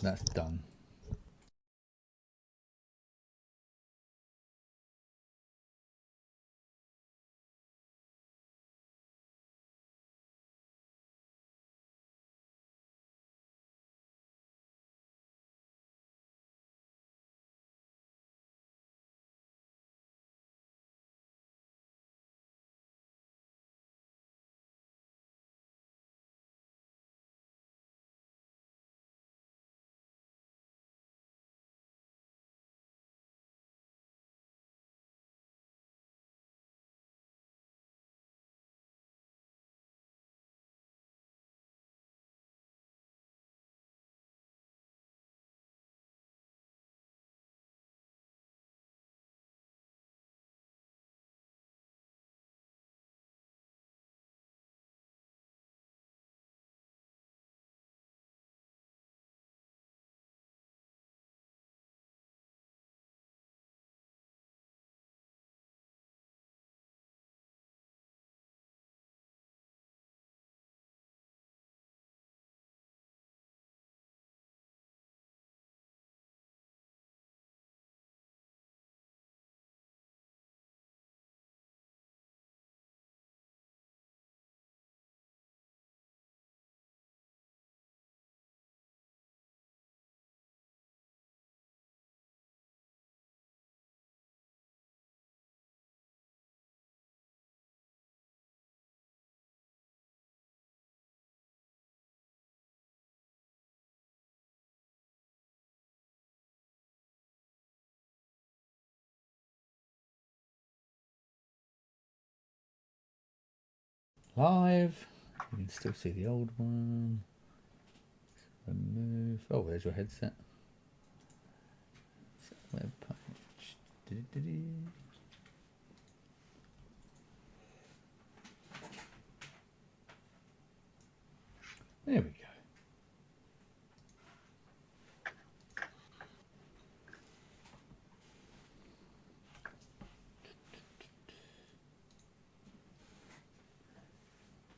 That's done. Live. You can still see the old one. Remove. Oh, there's your headset. Web page. There we go.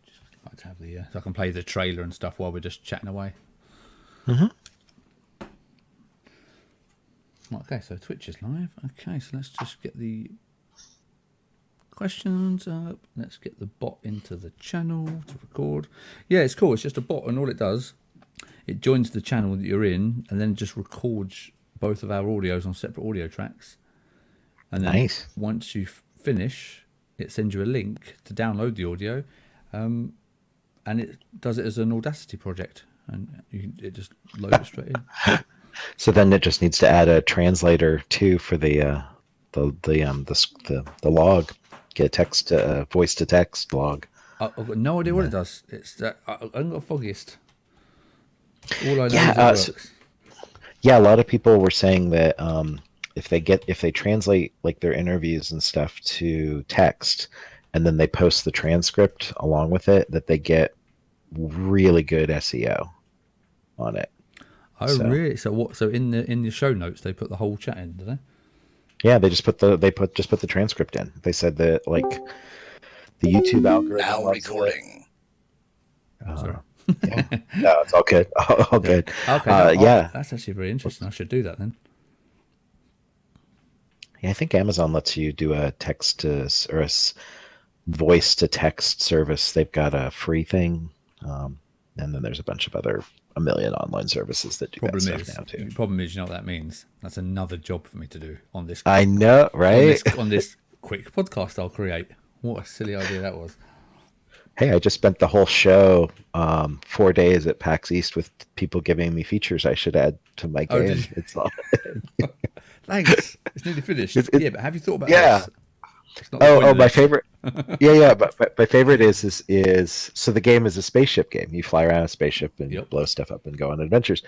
Just like to have the so I can play the trailer and stuff while we're just chatting away. Mm-hmm. Okay, so Twitch is live. Okay, so let's just get the questions up. Let's get the bot into the channel to record. Yeah, it's cool. It's just a bot, and all it does, it joins the channel that you're in, and then just records both of our audios on separate audio tracks. And then Nice. once you finish, it sends you a link to download the audio, and it does it as an Audacity project, and it just loads it straight in. So then it just needs to add a translator too for the log, get a text voice to text log. I've got no idea what it does. It's I haven't got the foggiest. All I know Yeah, is it works. Yeah, a lot of people were saying that if they translate like their interviews and stuff to text, and then they post the transcript along with it, that they get really good SEO on it. Oh, So really? So what? So in the show notes they put the whole chat in, do they? yeah, they just put the transcript in. They said that like the YouTube algorithm Now loves recording. it. Sorry. Yeah, no, it's all good. All good. Okay. No, Yeah, that's actually very interesting. I should do that then. yeah. I think Amazon lets you do a text to or voice to text service. They've got a free thing, and then there's a million online services that do that stuff now too. The problem is, you know what that means? That's another job for me to do on this. I know, right? On this quick podcast I'll create. What a silly idea that was. Hey, I just spent the whole show 4 days at PAX East with people giving me features I should add to my game. Did you? It's all. Thanks. It's nearly finished. Yeah, but have you thought about Yeah. this? My favorite. Yeah. But my favorite is so the game is a spaceship game. You fly around a spaceship and blow stuff up and go on adventures.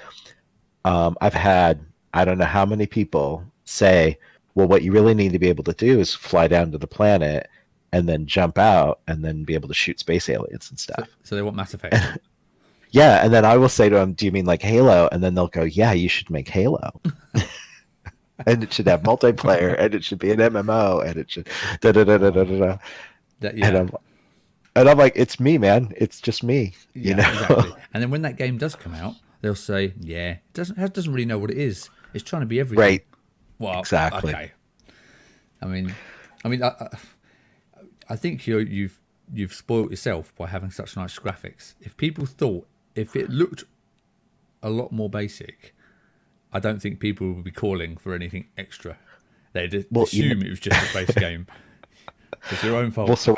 I've had I don't know how many people say, well, what you really need to be able to do is fly down to the planet and then jump out and then be able to shoot space aliens and stuff. So they want Mass Effect. Yeah, and then I will say to them, do you mean like Halo? And then they'll go, yeah, you should make Halo. And it should have multiplayer, and it should be an MMO, and it should da da da da da da. Yeah. And I'm like, it's me, man. It's just me. Yeah, you know. Exactly. And then when that game does come out, they'll say, "Yeah, it doesn't really know what it is. It's trying to be everything." Right. Well, Exactly. okay. I mean, I think you've spoilt yourself by having such nice graphics. If people thought if it looked a lot more basic, I don't think people would be calling for anything extra. They'd Well, assume it was just a space game. It's your own fault. well, so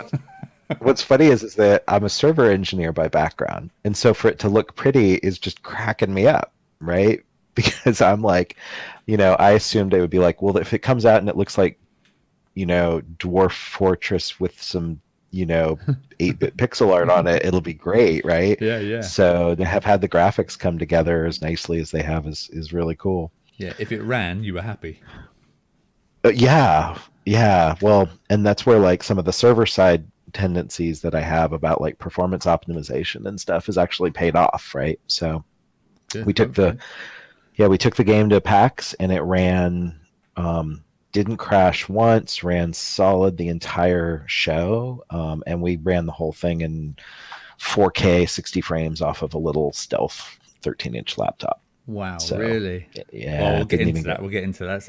what's funny is that I'm a server engineer by background, and so for it to look pretty is just cracking me up, right? Because I'm like, I assumed it would be like, well, if it comes out and it looks like, Dwarf Fortress with some, 8-bit pixel art on it, it'll be great, right? Yeah. So to have had the graphics come together as nicely as they have is really cool. Yeah, if it ran, you were happy. Yeah. Well, and that's where like some of the server side tendencies that I have about like performance optimization and stuff is actually paid off, right? So Good, we took the game to PAX and it ran, didn't crash once, ran solid the entire show, and we ran the whole thing in 4K 60 frames off of a little stealth 13-inch laptop. Wow, So, really? yeah. Well, we'll get into that. We'll get into that.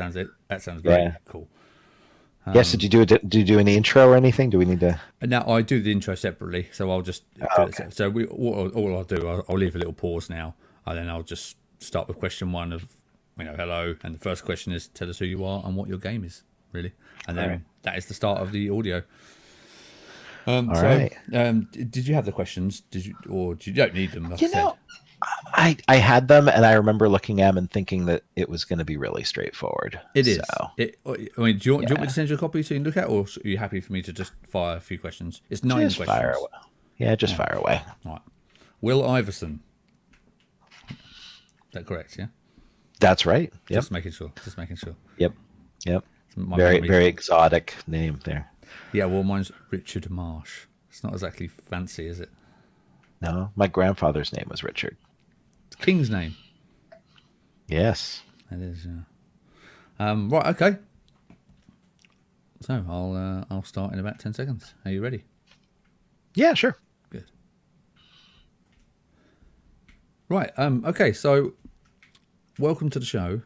That sounds very cool. Yes. Did you do any intro or anything? Do we need to? Now I do the intro separately, so I'll just do it. So all I'll do, I'll leave a little pause now, and then I'll just start with question one of, hello, and the first question is tell us who you are and what your game is, really, and then that is the start of the audio. All right. Did you have the questions? Did you, or you don't need them? Like I said. I had them, and I remember looking at them and thinking that it was going to be really straightfite. It is. Do you want me to send you a copy so you can look at, or are you happy for me to just fire a few questions? It's 9 questions. Fire away. Yeah, just fire away. All right. Will Iversson. Is that correct? Yeah. That's right. Yep. Just making sure. Yep. Very exotic name there. Yeah. Well, mine's Richard Marsh. It's not exactly fancy, is it? No, my grandfather's name was Richard. King's name. Yes. It is, yeah. Right, okay. So I'll start in about 10 seconds. Are you ready? Yeah, sure. Good. Right, okay, so welcome to the show,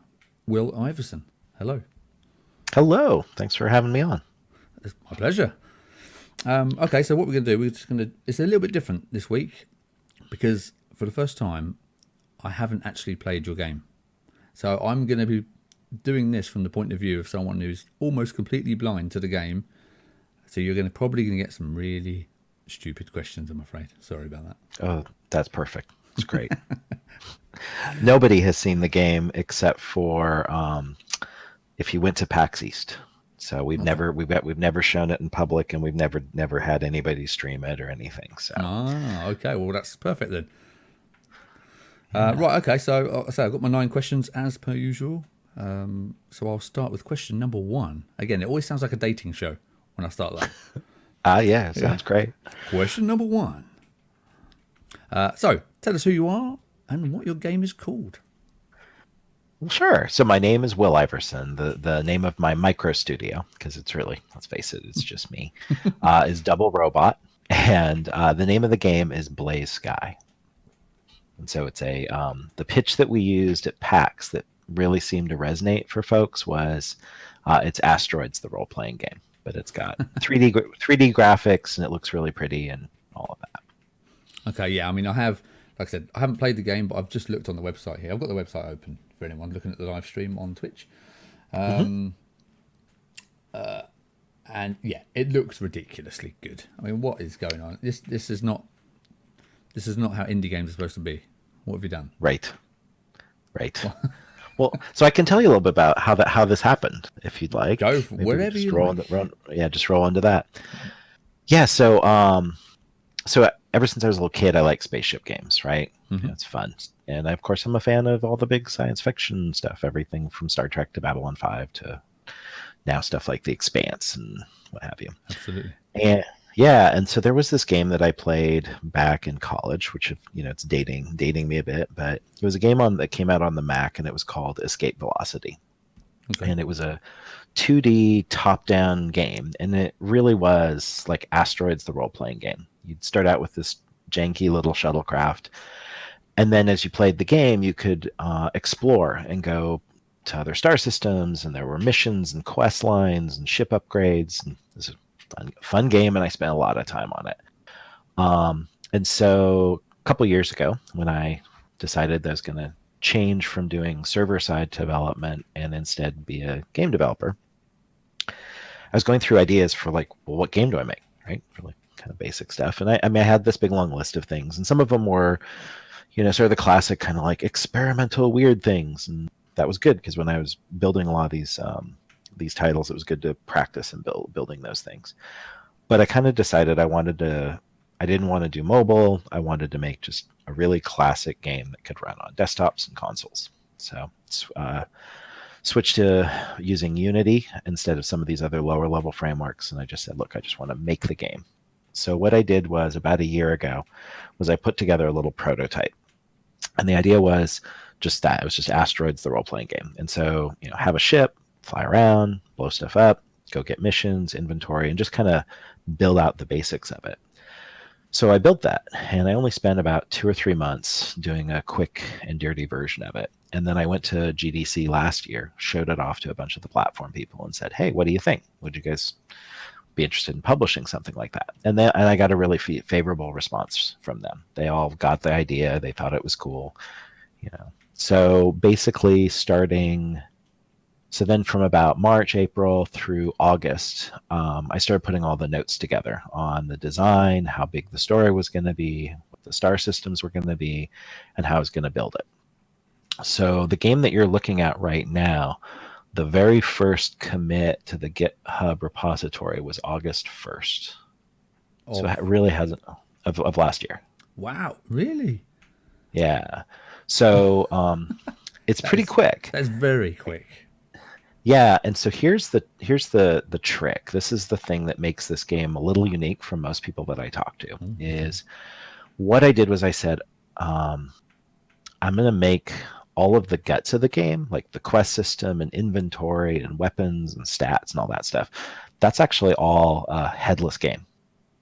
Will Iversson. Hello. Hello. Thanks for having me on. It's my pleasure. Okay, so what we're going to do, it's a little bit different this week because for the first time, I haven't actually played your game. So I'm going to be doing this from the point of view of someone who's almost completely blind to the game. So you're probably going to get some really stupid questions, I'm afraid. Sorry about that. Oh, that's perfect. It's great. Nobody has seen the game except for if you went to PAX East. So we've never shown it in public, and we've never had anybody stream it or anything. So okay, well that's perfect then. Right, okay. So I've got my 9 questions as per usual. So I'll start with question number 1. Again, it always sounds like a dating show when I start that. Yeah, sounds great. Question number 1. So tell us who you are and what your game is called. Well, sure. So my name is Will Iversson. The name of my micro studio, because it's really, let's face it, it's just me, is Double Robot. And the name of the game is BlazeSky. And so it's the pitch that we used at PAX that really seemed to resonate for folks was it's Asteroids, the role-playing game. But it's got 3D graphics, and it looks really pretty and all of that. Okay, yeah. I mean, like I said, I haven't played the game, but I've just looked on the website here. I've got the website open for anyone looking at the live stream on Twitch. And yeah, it looks ridiculously good. I mean, what is going on? This is not how indie games are supposed to be. What have you done? Right. Well, so I can tell you a little bit about how this happened, if you'd like. Go wherever you like. Just roll into that. Yeah. So ever since I was a little kid, I like spaceship games. Right. Mm-hmm. It's fun, and of course, I'm a fan of all the big science fiction stuff. Everything from Star Trek to Babylon 5 to now stuff like The Expanse and what have you. Absolutely. And so there was this game that I played back in college, which it's dating me a bit, but it was a game that came out on the Mac, and it was called Escape Velocity. Okay. And it was a 2D top-down game, and it really was like Asteroids, the role-playing game. You'd start out with this janky little shuttlecraft, And then as you played the game, you could explore and go to other star systems, and there were missions and quest lines and ship upgrades. And it was a fun game, and I spent a lot of time on it. And so a couple years ago, when I decided that I was going to change from doing server-side development and instead be a game developer, I was going through ideas for like, well, what game do I make, right? For like kind of basic stuff. And I mean, I had this big long list of things, and some of them were, sort of the classic kind of like experimental weird things, and that was good because when I was building a lot of these titles, it was good to practice and building those things. But I kind of decided I didn't want to do mobile. I wanted to make just a really classic game that could run on desktops and consoles. So switched to using Unity instead of some of these other lower level frameworks. And I just said, look, I just want to make the game. So what I did was about a year ago was I put together a little prototype. And the idea was just that. It was just Asteroids, the role-playing game. And so, have a ship, fly around, blow stuff up, go get missions, inventory, and just kind of build out the basics of it. So I built that, and I only spent about 2 or 3 months doing a quick and dirty version of it. And then I went to GDC last year, showed it off to a bunch of the platform people, and said, "Hey, what do you think? Would you guys be interested in publishing something like that?" And I got a really favorable response from them. They all got the idea. They thought it was cool. So basically, so then from about March, April through August, I started putting all the notes together on the design, how big the story was going to be, what the star systems were going to be, and how I was going to build it. So the game that you're looking at right now, the very first commit to the GitHub repository was August 1st. So it really hasn't, of last year. Wow, really? Yeah. So it's pretty quick. That's very quick. Yeah, and so here's the trick. This is the thing that makes this game a little unique from most people that I talk to. Is what I did was I said, I'm going to make all of the guts of the game, like the quest system and inventory and weapons and stats and all that stuff. That's actually all a headless game.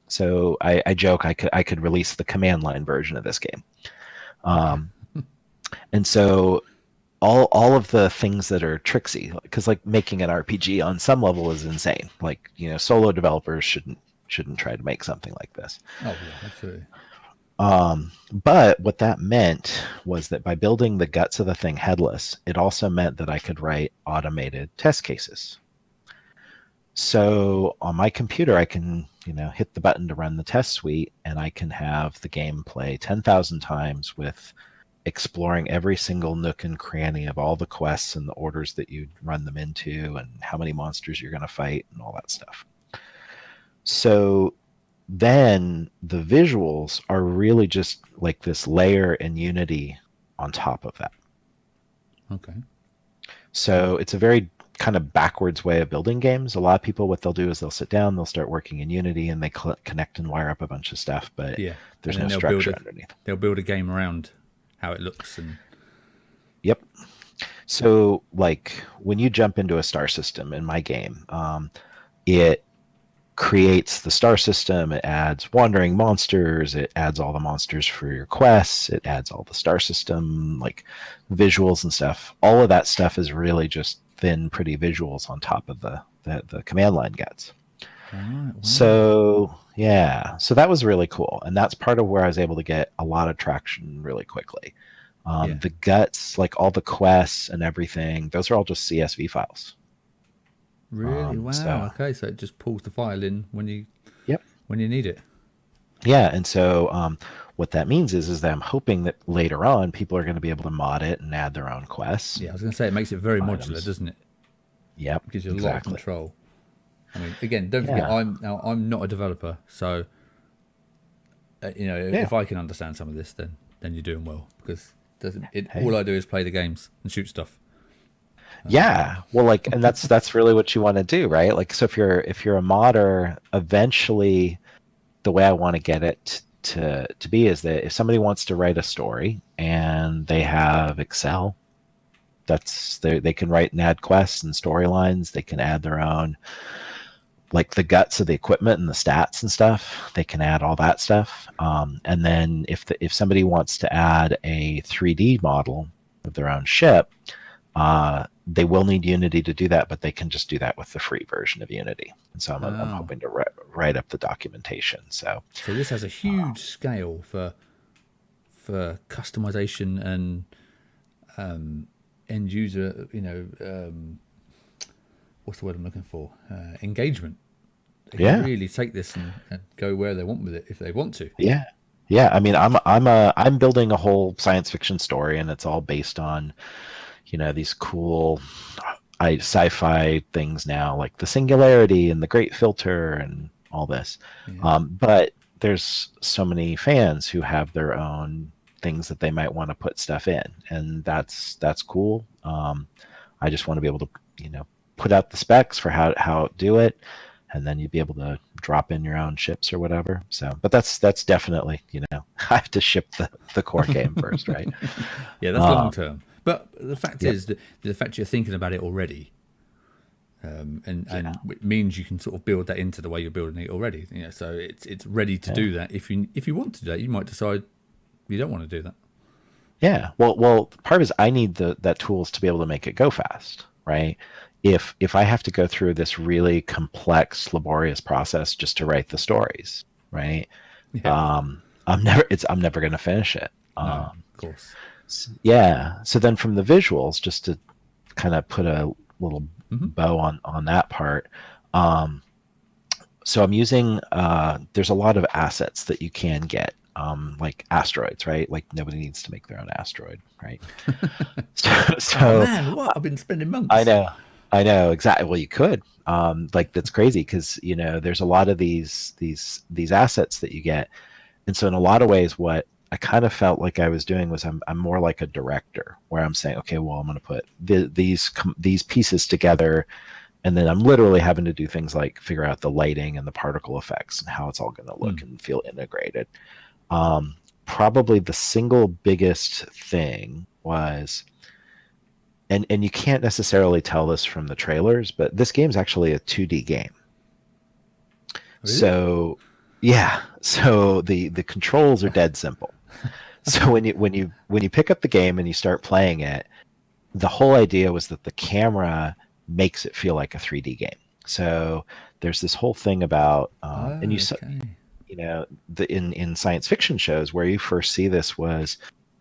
So I joke I could release the command line version of this game. And so all of the things that are tricksy, because like making an RPG on some level is insane. Like, solo developers shouldn't try to make something like this. Oh yeah, absolutely. But what that meant was that by building the guts of the thing headless, it also meant that I could write automated test cases. So on my computer, I can, hit the button to run the test suite, and I can have the game play 10,000 times with exploring every single nook and cranny of all the quests and the orders that you run them into and how many monsters you're going to fight and all that stuff. So then the visuals are really just like this layer in Unity on top of that. Okay. So it's a very kind of backwards way of building games. A lot of people, what they'll do is they'll sit down, they'll start working in Unity, and they connect and wire up a bunch of stuff, but there's no structure underneath. They'll build a game around how it looks. Yep. So like when you jump into a star system in my game, it creates the star system, it adds wandering monsters, it adds all the monsters for your quests, it adds all the star system like visuals and stuff. All of that stuff is really just thin, pretty visuals on top of the command line guts. Wow. So yeah, so that was really cool, and that's part of where I was able to get a lot of traction really quickly. The guts, like all the quests and everything, those are all just CSV files. Really? Wow. Okay, so it just pulls the file in when you need it. Yeah, and so what that means is that I'm hoping that later on people are going to be able to mod it and add their own quests. Yeah, I was going to say it makes it very modular, doesn't it? Yep, it gives you a lot of control. I mean, again, don't forget, I'm not a developer, so if I can understand some of this, then you're doing well, because all I do is play the games and shoot stuff. Yeah, well, and that's really what you want to do, right? Like, so if you're a modder, eventually, the way I want to get it to be is that if somebody wants to write a story and they have Excel, they can write and add quests and storylines. They can add their own like the guts of the equipment and the stats and stuff. They can add all that stuff. And then if somebody wants to add a 3D model of their own ship, they will need Unity to do that, but they can just do that with the free version of Unity. And so I'm hoping to write up the documentation. So this has a huge scale for customization and end user, what's the word I'm looking for? Engagement. They can really take this and go where they want with it if they want to. Yeah. Yeah. I mean, I'm building a whole science fiction story, and it's all based on, these cool sci-fi things now, like the singularity and the great filter and all this. Yeah. But there's so many fans who have their own things that they might want to put stuff in, and that's cool. I just want to be able to, put out the specs for how to do it, and then you'd be able to drop in your own ships or whatever. So, but that's definitely, I have to ship the core game first, right? Yeah, that's long term. But the fact is that the fact you're thinking about it already, and it means you can sort of build that into the way you're building it already. So it's ready to do that. If you want to do that, you might decide you don't want to do that. Yeah. Well, part is I need that tools to be able to make it go fast, right? If I have to go through this really complex, laborious process just to write the stories, right? Yeah. I'm never going to finish it. No, of course. Yeah. So then from the visuals, just to kind of put a little bow on that part. So I'm using, there's a lot of assets that you can get, like asteroids, right? Like nobody needs to make their own asteroid, right? so oh man, what? I've been spending months. I know exactly. Well, you could, like that's crazy because there's a lot of these assets that you get, and so in a lot of ways, what I kind of felt like I was doing was I'm more like a director, where I'm saying, okay, well, I'm going to put these pieces together, and then I'm literally having to do things like figure out the lighting and the particle effects and how it's all going to look and feel integrated. Probably the single biggest thing was, and you can't necessarily tell this from the trailers, but this game's actually a 2D game. Really? So yeah, so the controls are dead simple. So when you pick up the game and you start playing it, the whole idea was that the camera makes it feel like a 3D game. So there's this whole thing about and in science fiction shows where you first see this was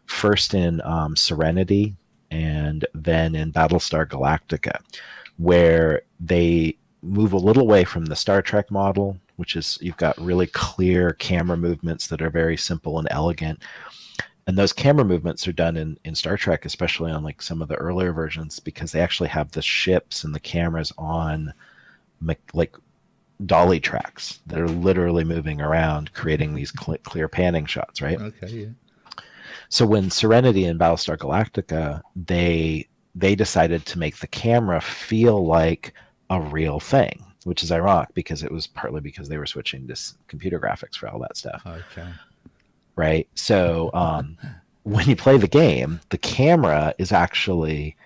first in Serenity and then in Battlestar Galactica, where they move a little away from the Star Trek model, which is you've got really clear camera movements that are very simple and elegant. And those camera movements are done in Star Trek, especially on like some of the earlier versions, because they actually have the ships and the cameras on like dolly tracks that are literally moving around, creating these clear panning shots, right? Okay, yeah. So when Serenity and Battlestar Galactica, they decided to make the camera feel like a real thing, which is ironic because it was partly because they were switching to computer graphics for all that stuff. Okay. Right. So when you play the game, the camera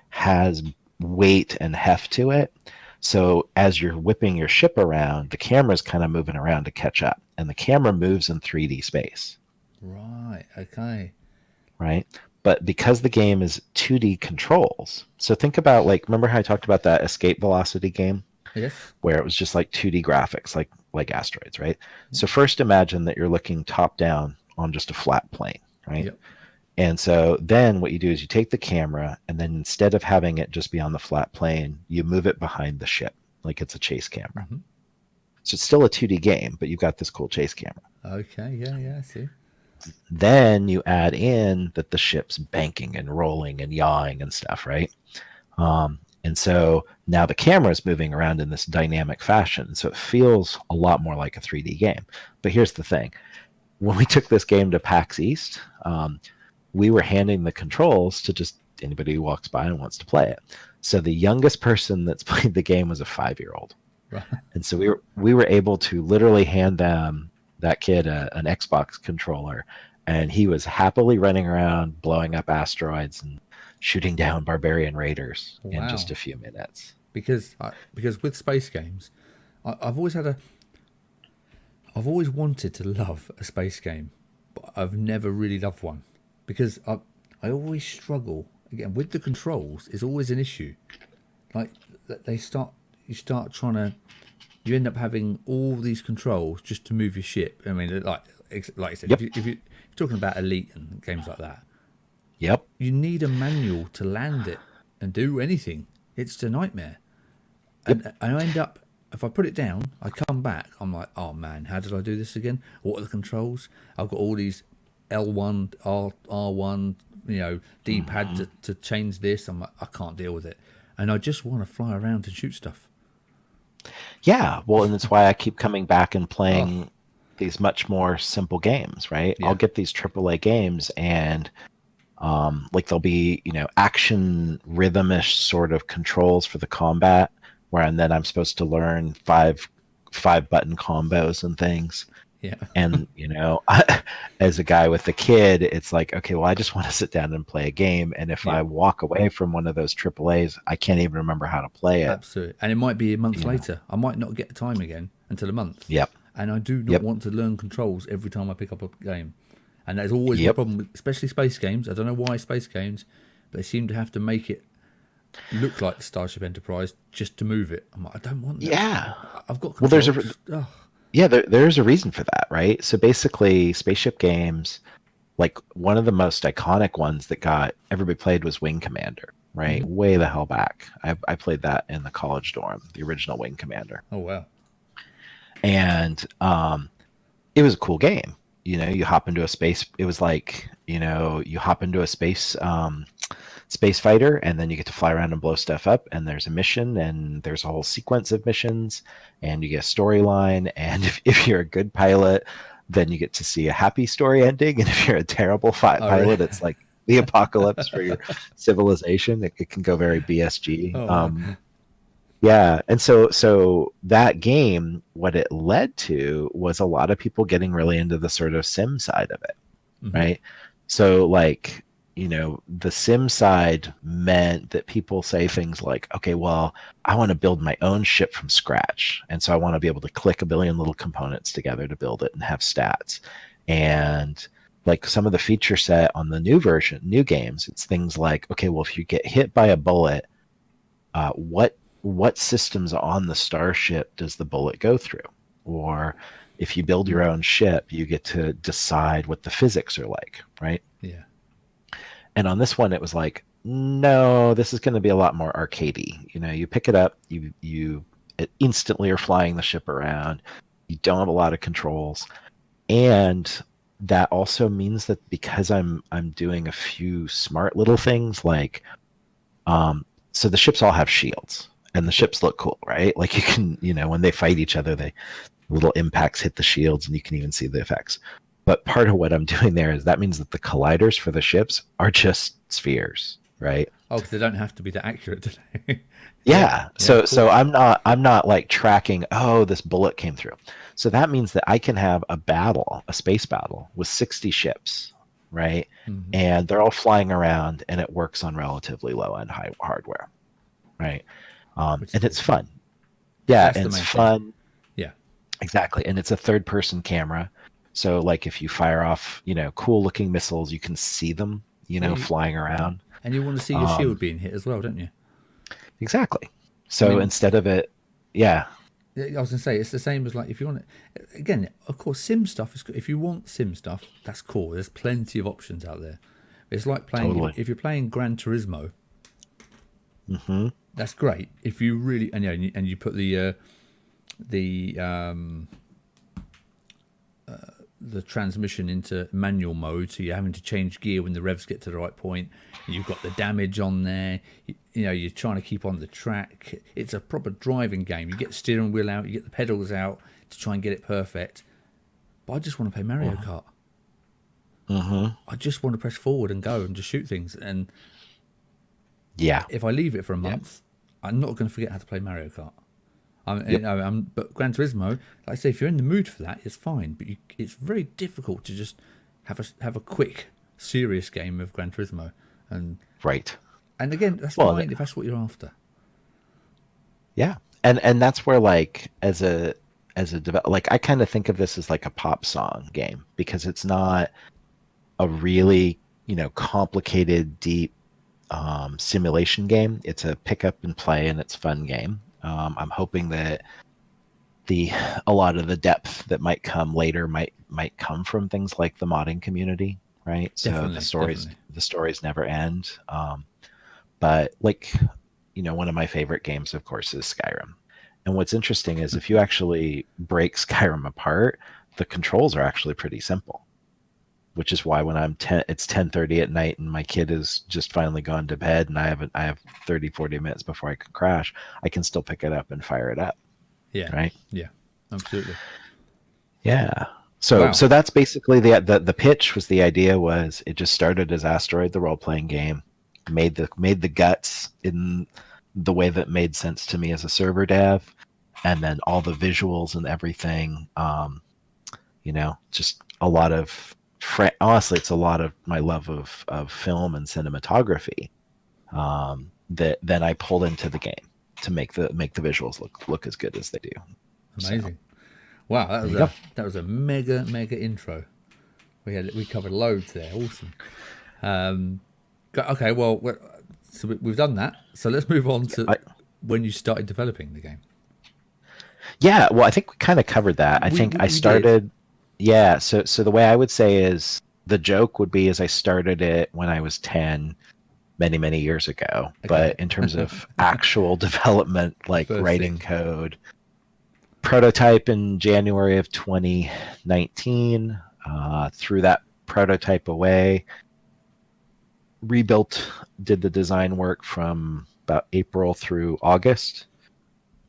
has weight and heft to it. So as you're whipping your ship around, the camera's kind of moving around to catch up, and the camera moves in 3D space. Right. Okay. Right. But because the game is 2D controls, so think about remember how I talked about that escape velocity game? Yes. Where it was just like 2D graphics, like asteroids, right? Mm-hmm. So first imagine that you're looking top down on just a flat plane, right? Yep. And so then what you do is you take the camera, and then instead of having it just be on the flat plane, you move it behind the ship like it's a chase camera. Mm-hmm. So it's still a 2D game, but you've got this cool chase camera. Okay, yeah, I see. Then you add in that the ship's banking and rolling and yawing and stuff, right? And so now the camera is moving around in this dynamic fashion. So it feels a lot more like a 3D game. But here's the thing. When we took this game to PAX East, we were handing the controls to just anybody who walks by and wants to play it. So the youngest person that's played the game was a 5-year-old. Right. And so we were able to literally hand that kid an Xbox controller, and he was happily running around blowing up asteroids and shooting down barbarian raiders in just a few minutes. Because with space games, I've always had I've always wanted to love a space game, but I've never really loved one because I always struggle again with the controls. Is always an issue. Like you start trying to, you end up having all these controls just to move your ship. I mean, like I said, Yep. if you're talking about Elite and games like that, Yep. you need a manual to land it and do anything. It's a nightmare. Yep. And I end up, if I put it down, I come back, I'm like, oh man, how did I do this again? What are the controls? I've got all these L1, R1, D-pad to change this. I'm like, I can't deal with it. And I just want to fly around and shoot stuff. Yeah. Well, and that's why I keep coming back and playing these much more simple games, right? Yeah. I'll get these AAA games and like there'll be, action rhythmish sort of controls for the combat and then I'm supposed to learn five button combos and things. Yeah. And, as a guy with a kid, it's like, okay, well, I just want to sit down and play a game. And if I walk away from one of those AAAs, I can't even remember how to play it. Absolutely. And it might be a month later. I might not get the time again until a month. Yep. And I do not want to learn controls every time I pick up a game. And that's always my problem, especially space games. I don't know why space games, but they seem to have to make it look like the Starship Enterprise just to move it. I'm like, I don't want that. Yeah. I've got controls. There's a reason for that, right? So basically, spaceship games, like one of the most iconic ones that got everybody played was Wing Commander, right? Mm-hmm. Way the hell back. I played that in the college dorm, the original Wing Commander. Oh, wow. And it was a cool game. You hop into a space. It was like, you hop into a space fighter, and then you get to fly around and blow stuff up. And there's a mission, and there's a whole sequence of missions, and you get a storyline. And if you're a good pilot, then you get to see a happy story ending. And if you're a terrible pilot, really? It's like the apocalypse for your civilization. It can go very BSG. Oh, yeah, and so that game, what it led to was a lot of people getting really into the sort of sim side of it, right? So like, the sim side meant that people say things like, okay, well, I want to build my own ship from scratch, and so I want to be able to click a billion little components together to build it and have stats. And like some of the feature set on the new games, it's things like, okay, well, if you get hit by a bullet, what systems on the starship does the bullet go through? Or if you build your own ship, you get to decide what the physics are like, right? Yeah. And on this one, it was like, no, this is going to be a lot more arcadey. You pick it up, you instantly are flying the ship around. You don't have a lot of controls, and that also means that because I'm doing a few smart little things like, so the ships all have shields. And the ships look cool, right? Like you can, when they fight each other, little impacts hit the shields and you can even see the effects. But part of what I'm doing there is that means that the colliders for the ships are just spheres, right? Oh, because they don't have to be that accurate today. Yeah. So I'm not like tracking, oh, this bullet came through. So that means that I can have a space battle with 60 ships, right? Mm-hmm. And they're all flying around and it works on relatively low-end hardware, right? And it's fun. Yeah, and it's fun. Yeah, exactly. And it's a third-person camera. So, like, if you fire off, cool-looking missiles, you can see them, flying around. And you want to see your shield being hit as well, don't you? Exactly. So instead of it, yeah. I was going to say, it's the same as, like, if you want it, again, of course, sim stuff is, if you want sim stuff, that's cool. There's plenty of options out there. It's like playing, if you're playing Gran Turismo, that's great. If you really, and you put the transmission into manual mode, so you're having to change gear when the revs get to the right point. You've got the damage on there. You're trying to keep on the track. It's a proper driving game. You get the steering wheel out, you get the pedals out to try and get it perfect. But I just want to play Mario Kart. I just want to press forward and go and just shoot things. And if I leave it for a month, I'm not going to forget how to play Mario Kart. But Gran Turismo, like I say, if you're in the mood for that, it's fine. But it's very difficult to just have a quick, serious game of Gran Turismo. And right. And again, that's fine if that's what you're after. Yeah. and that's where like like I kind of think of this as like a pop song game because it's not a really complicated deep simulation game. It's a pick up and play and it's fun game. I'm hoping that the a lot of the depth that might come later might come from things like the modding community, right? So Definitely. the stories never end. But like one of my favorite games, of course, is Skyrim. And what's interesting is if you actually break Skyrim apart, the controls are actually pretty simple. Which is why when it's 10:30 at night and my kid has just finally gone to bed and I have 30, 40 minutes before I can crash, I can still pick it up and fire it up. Yeah. Right? Yeah. Absolutely. Yeah. So Wow. so that's basically the pitch was the idea was it just started as Asteroid the role playing game, made the guts in the way that made sense to me as a server dev, and then all the visuals and everything. Just a lot of honestly, it's a lot of my love of film and cinematography that then I pulled into the game to make the visuals look as good as they do. Amazing. So, Wow, there you go. that was a mega intro. We covered loads there. Awesome. Okay, well, so we've done that. So let's move on to when you started developing the game. Yeah, well, I think we kind of covered that. I think I started. Did. Yeah, so the way I would say is the joke would be is I started it when I was 10 many years ago. Okay. But in terms of actual development, like writing code, prototype in January of 2019, threw that prototype away, did the design work from about April through August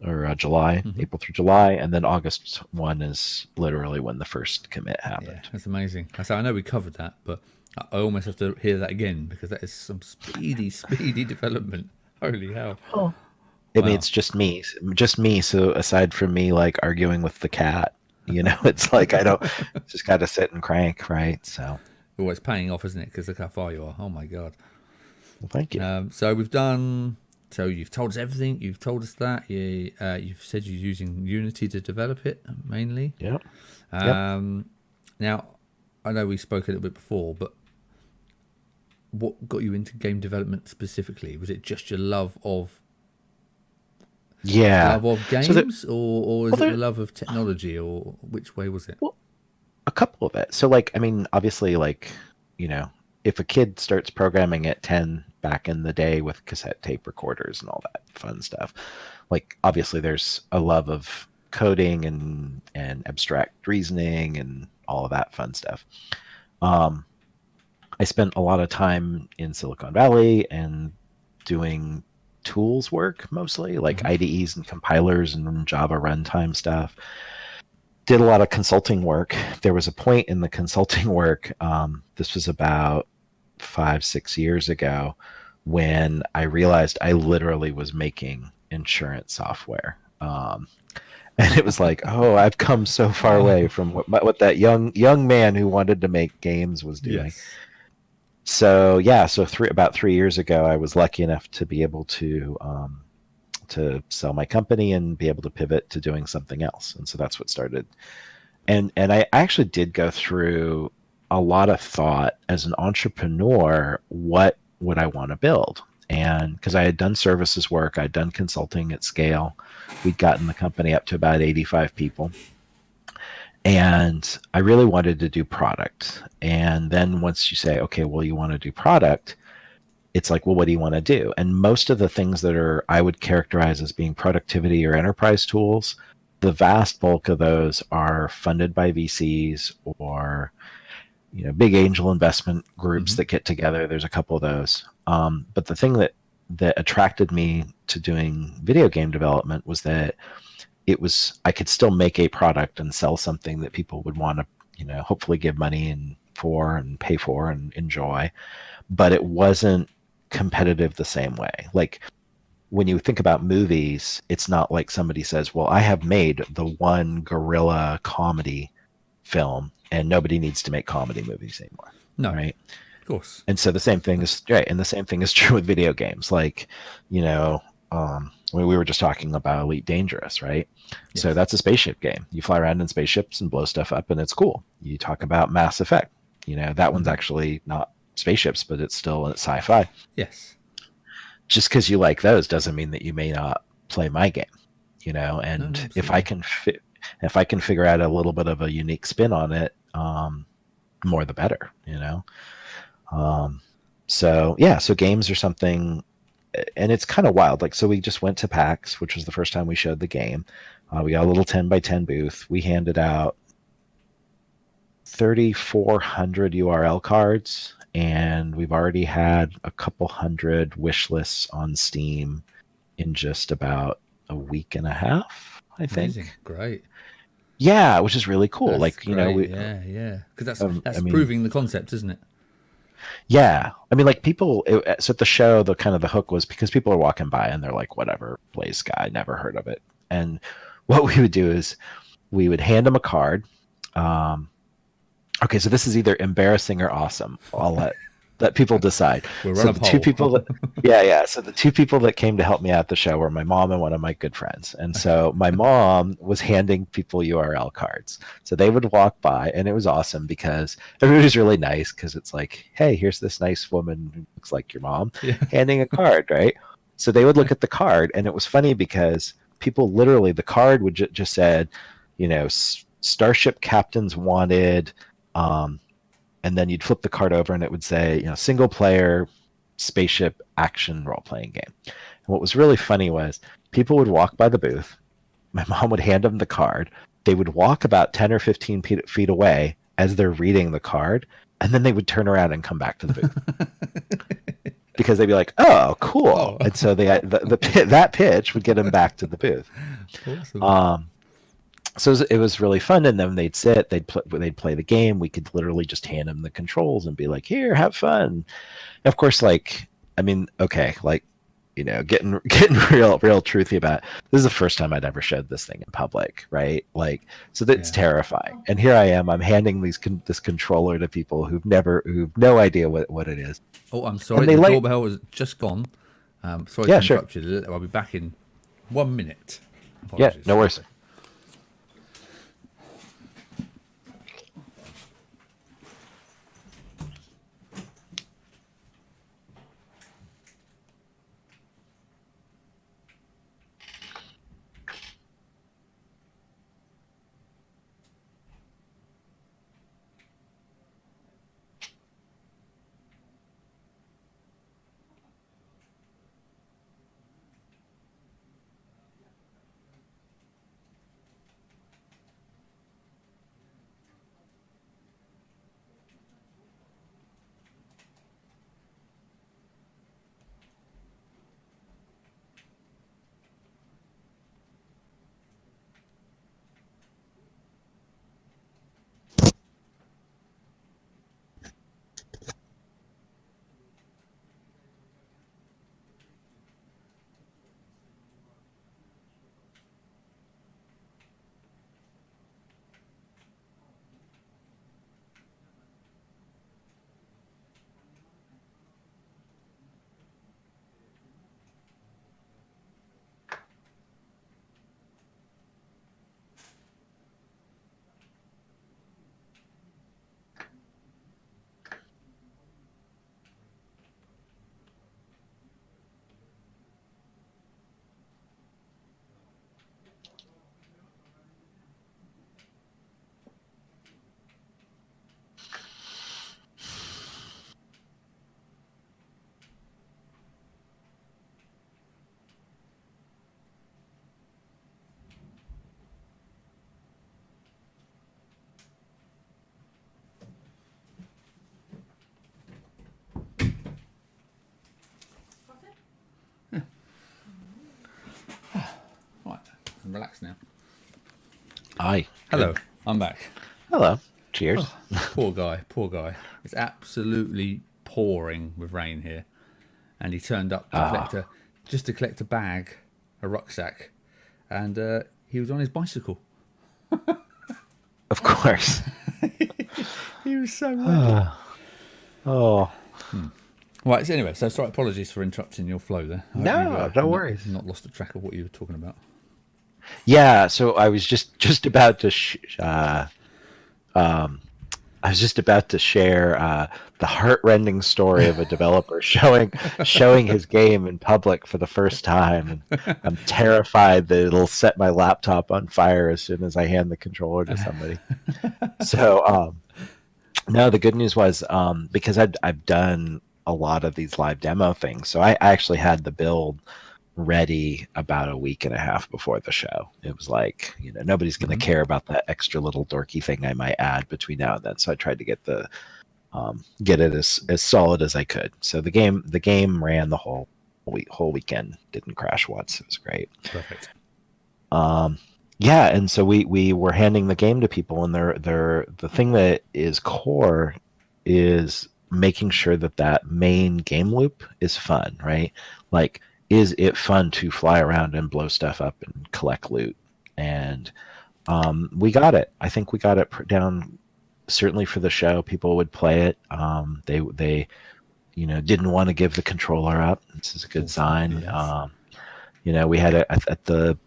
or July, April through July, and then August 1 is literally when the first commit happened. Yeah, that's amazing. I know we covered that, but I almost have to hear that again because that is some speedy development. Holy hell. Oh. I mean, it's just me. So aside from me, like arguing with the cat, it's like I don't just got to sit and crank, right? So, well, it's paying off, isn't it? Because look how far you are. Oh my god. Well, thank you. So we've done. So you've told us everything. You've told us that you've said you're using Unity to develop it mainly. Yep. Now, I know we spoke a little bit before, but what got you into game development specifically? Was it just your love of games, or is it the love of technology, or which way was it? Well, a couple of it. So, like, I mean, obviously, like, if a kid starts programming at 10 back in the day with cassette tape recorders and all that fun stuff, like, obviously, there's a love of coding and abstract reasoning and all of that fun stuff. I spent a lot of time in Silicon Valley and doing tools work mostly, like IDEs and compilers and Java runtime stuff. Did a lot of consulting work. There was a point in the consulting work, this was about 5-6 years ago, when I realized I literally was making insurance software. And it was like, oh, I've come so far away from what that young man who wanted to make games was doing. Yes. So yeah, about 3 years ago, I was lucky enough to be able to sell my company and be able to pivot to doing something else, and so that's what started. And I actually did go through a lot of thought as an entrepreneur. What would I want to build? And because I had done services work, I'd done consulting at scale. We'd gotten the company up to about 85 people. And I really wanted to do product. And then once you say, okay, well, you want to do product, it's like, well, what do you want to do? And most of the things that I would characterize as being productivity or enterprise tools, the vast bulk of those are funded by VCs or, big angel investment groups that get together. There's a couple of those. But the thing that attracted me to doing video game development was that I could still make a product and sell something that people would want to, hopefully give money for and pay for and enjoy, but it wasn't competitive the same way. Like when you think about movies, it's not like somebody says, well, I have made the one guerrilla comedy film and nobody needs to make comedy movies anymore. No, right? Of course. And so the same thing is right. And the same thing is true with video games. Like, we were just talking about Elite Dangerous, right? Yes. So that's a spaceship game. You fly around in spaceships and blow stuff up, and it's cool. You talk about Mass Effect. That one's actually not spaceships, but it's still sci-fi. Yes. Just because you like those doesn't mean that you may not play my game. And No, if I can figure out a little bit of a unique spin on it, more the better. So games are something, and it's kind of wild. Like, so we just went to PAX, which was the first time we showed the game. We got a little 10x10 booth. We handed out 3,400 URL cards, and we've already had a couple hundred wish lists on Steam in just about a week and a half, I think. Amazing. Great. Yeah, which is really cool. That's like, great. Yeah. Because that's proving the concept, isn't it? Yeah, I mean, like people. So at the show, the hook was because people are walking by and they're like, "Whatever, BlazeSky, never heard of it." And what we would do is we would hand them a card. Okay, so this is either embarrassing or awesome. I'll let people decide. We'll So run a the poll. two people that, yeah. So the two people that came to help me out at the show were my mom and one of my good friends. And so my mom was handing people URL cards. So they would walk by, and it was awesome because everybody was really nice, because it's like, hey, here's this nice woman who looks like your mom handing a card, right? So they would look at the card, and it was funny because people literally, the card would just said, Starship Captains Wanted. And then you'd flip the card over and it would say, single player spaceship action role playing game. And what was really funny was people would walk by the booth. My mom would hand them the card. They would walk about 10 or 15 feet away as they're reading the card. And then they would turn around and come back to the booth. Because they'd be like, oh, cool. Oh. And so that pitch would get them back to the booth. Awesome. So it was really fun, and then they'd sit, they'd play the game. We could literally just hand them the controls and be like, "Here, have fun." And of course, getting real truthy about it, this is the first time I'd ever showed this thing in public, right? So that's terrifying. And here I am, I'm handing this controller to people who've no idea what it is. Oh, I'm sorry, the doorbell has just gone. Sorry to interrupt you. I'll be back in 1 minute. Apologies. Yeah, no worries. Relax now. Hi. Hello. Good. I'm back. Hello. Cheers. Oh, poor guy. It's absolutely pouring with rain here, and he turned up to collect a bag, a rucksack, and he was on his bicycle. Of course. He was so ready. Right. So anyway, so sorry. Apologies for interrupting your flow there. I hope you've No, no not worries. not lost the track of what you were talking about. Yeah, so I was just about to I was just about to share the heartrending story of a developer showing his game in public for the first time, and I'm terrified that it'll set my laptop on fire as soon as I hand the controller to somebody. So no, the good news was because I've done a lot of these live demo things, so I actually had the build ready about a week and a half before the show. It was like, nobody's going to care about that extra little dorky thing I might add between now and then. So I tried to get it as solid as I could. So the game ran the whole weekend, didn't crash once. It was great. Perfect. Yeah, and so we were handing the game to people, and the thing that is core is making sure that main game loop is fun, right? Like, is it fun to fly around and blow stuff up and collect loot? And we got it. I think we got it down. Certainly for the show, people would play it. They didn't want to give the controller up. This is a good sign. Yes. We had at the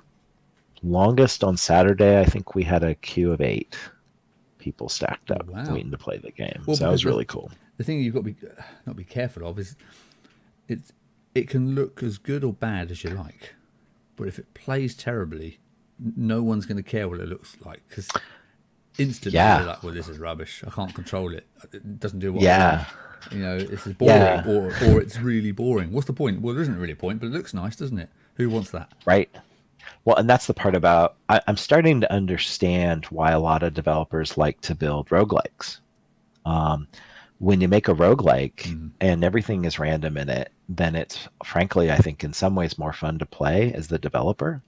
longest on Saturday, I think we had a queue of 8 people stacked up waiting to play the game. Well, so that was really cool. The thing you've got to not be careful of is it can look as good or bad as you like, but if it plays terribly, no one's going to care what it looks like, because instantly you're like, well, this is rubbish. I can't control it. It doesn't do what I want. This is boring, or it's really boring. What's the point? Well, there isn't really a point, but it looks nice, doesn't it? Who wants that? Right. Well, and that's the part about I'm starting to understand why a lot of developers like to build roguelikes. When you make a roguelike and everything is random in it, then it's frankly, I think, in some ways more fun to play as the developer.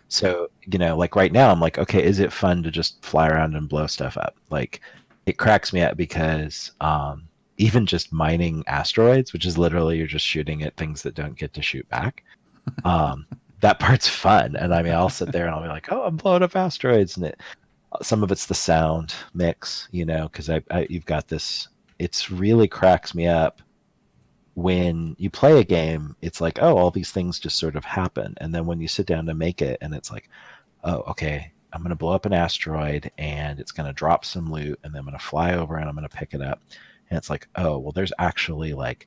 So, like right now, I'm like, okay, is it fun to just fly around and blow stuff up? Like, it cracks me up because even just mining asteroids, which is literally you're just shooting at things that don't get to shoot back. That part's fun. And I mean, I'll sit there and I'll be like, oh, I'm blowing up asteroids. And some of it's the sound mix, because you've got this, it's really cracks me up when you play a game. It's like, oh, all these things just sort of happen. And then when you sit down to make it, and it's like, oh, okay, I'm going to blow up an asteroid and it's going to drop some loot, and then I'm going to fly over and I'm going to pick it up. And it's like, oh, well, there's actually like,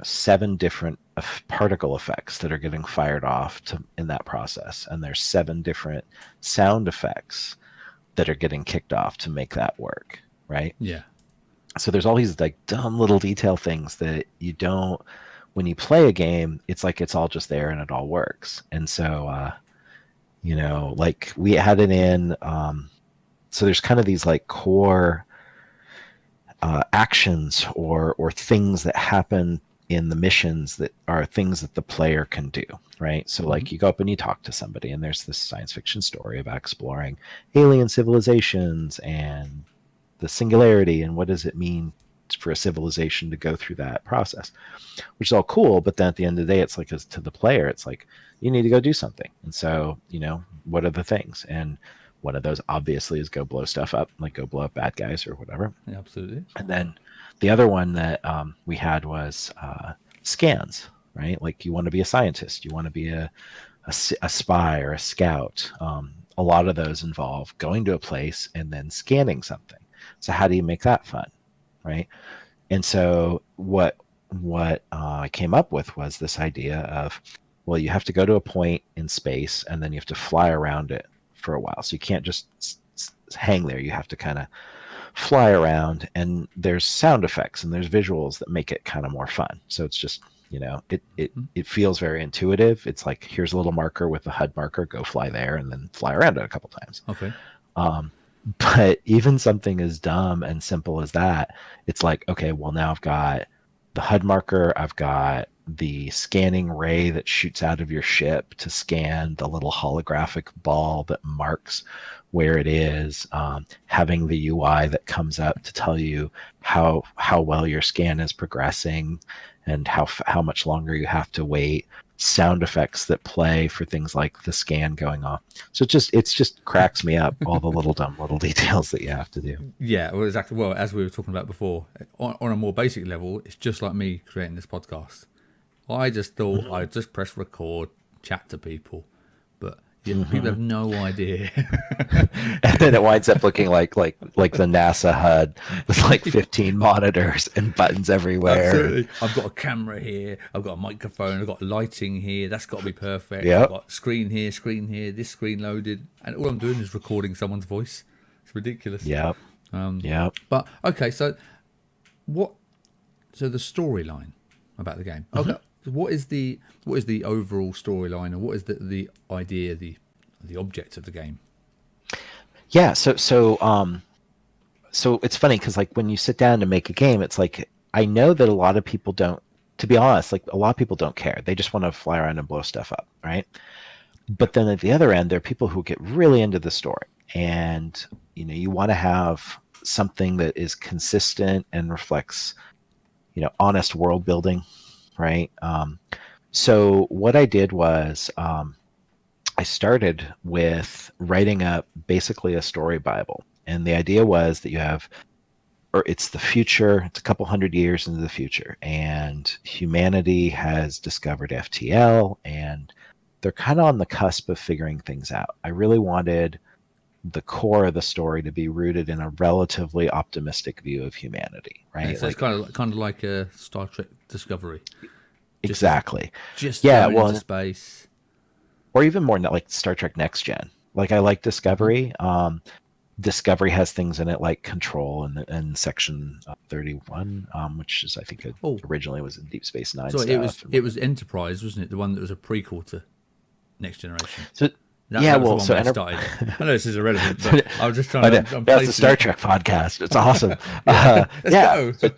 7 different particle effects that are getting fired off in that process. And there's 7 different sound effects that are getting kicked off to make that work, right? Yeah. So there's all these like dumb little detail things that you don't, when you play a game, it's like it's all just there and it all works. And so, like we had it in, so there's kind of these like core actions or things that happen in the missions that are things that the player can do, right? So like you go up and you talk to somebody, and there's this science fiction story about exploring alien civilizations and the singularity and what does it mean for a civilization to go through that process, which is all cool. But then at the end of the day, it's like, as to the player, it's like, you need to go do something. And so, what are the things? And one of those obviously is go blow stuff up, like go blow up bad guys or whatever. Yeah, absolutely. And then the other one that we had was scans, right? Like you want to be a scientist, you want to be a spy or a scout. A lot of those involve going to a place and then scanning something. So how do you make that fun, right? And so what I came up with was this idea of, well, you have to go to a point in space and then you have to fly around it for a while. So you can't just hang there. You have to kind of fly around, and there's sound effects and there's visuals that make it kind of more fun. So it's just, it feels very intuitive. It's like, here's a little marker with a HUD marker, go fly there, and then fly around it a couple times. Okay. But even something as dumb and simple as that, it's like, okay, well, now I've got the HUD marker, I've got the scanning ray that shoots out of your ship to scan the little holographic ball that marks where it is, having the UI that comes up to tell you how well your scan is progressing and how much longer you have to wait. sound effects that play for things like the scan going on. So it's just cracks me up, all the little dumb little details that you have to do. Yeah, well, exactly. Well, as we were talking about before, on a more basic level, it's just like me creating this podcast. I just thought I'd just press record, chat to people, but people have no idea. And then it winds up looking like the NASA HUD with like 15 monitors and buttons everywhere. Absolutely. I've got a camera here, I've got a microphone, I've got lighting here, that's got to be perfect. Yep. I've got screen here, this screen loaded, and all I'm doing is recording someone's voice. It's ridiculous. Yep. Yep. But okay, so the storyline about the game. Okay, what is the overall storyline, or what is the idea, the object of the game? Yeah, so it's funny because like when you sit down to make a game, it's like I know that a lot of people don't. To be honest, like a lot of people don't care. They just want to fly around and blow stuff up, right? But then at the other end, there are people who get really into the story, and you want to have something that is consistent and reflects, honest world building, right? So what I did was I started with writing up basically a story Bible. And the idea was that it's the future, it's a couple hundred years into the future, and humanity has discovered FTL, and they're kind of on the cusp of figuring things out. I really wanted the core of the story to be rooted in a relatively optimistic view of humanity, right? So it's kind of like a Star Trek Discovery. Exactly. Just going into space. Or even more like Star Trek Next Gen. Like I like Discovery. Discovery has things in it like Control and Section 31, which is I think originally was in Deep Space Nine. So it was Enterprise, wasn't it? The one that was a prequel to Next Generation. So I know this is irrelevant, but I was just trying to. That's a Star Trek podcast. It's awesome. Go. So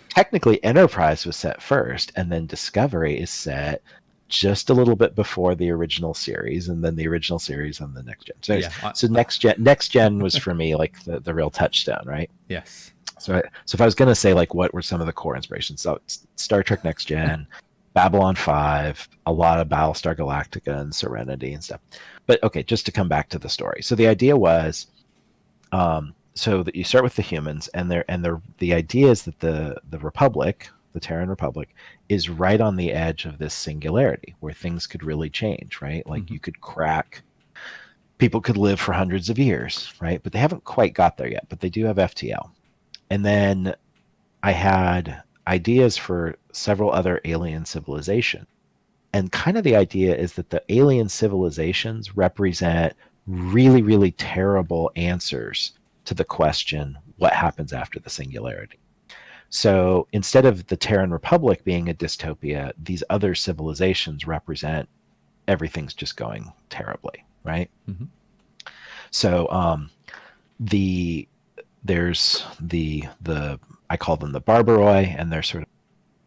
technically, Enterprise was set first, and then Discovery is set just a little bit before the original series, and then the original series on the Next Gen. So Next Gen was for me like the real touchstone, right? Yes. So if I was going to say like what were some of the core inspirations, so it's Star Trek Next Gen, Babylon 5, a lot of Battlestar Galactica and Serenity and stuff. But okay, just to come back to the story. So the idea was, so that you start with the humans, and the idea is that the Republic, the Terran Republic, is right on the edge of this singularity where things could really change, right? Like you could crack, people could live for hundreds of years, right? But they haven't quite got there yet, but they do have FTL. And then I had ideas for several other alien civilizations. And kind of the idea is that the alien civilizations represent really, really terrible answers to the question, what happens after the singularity? So instead of the Terran Republic being a dystopia, these other civilizations represent everything's just going terribly, right? So there's the I call them the Barbaroi, and they're sort of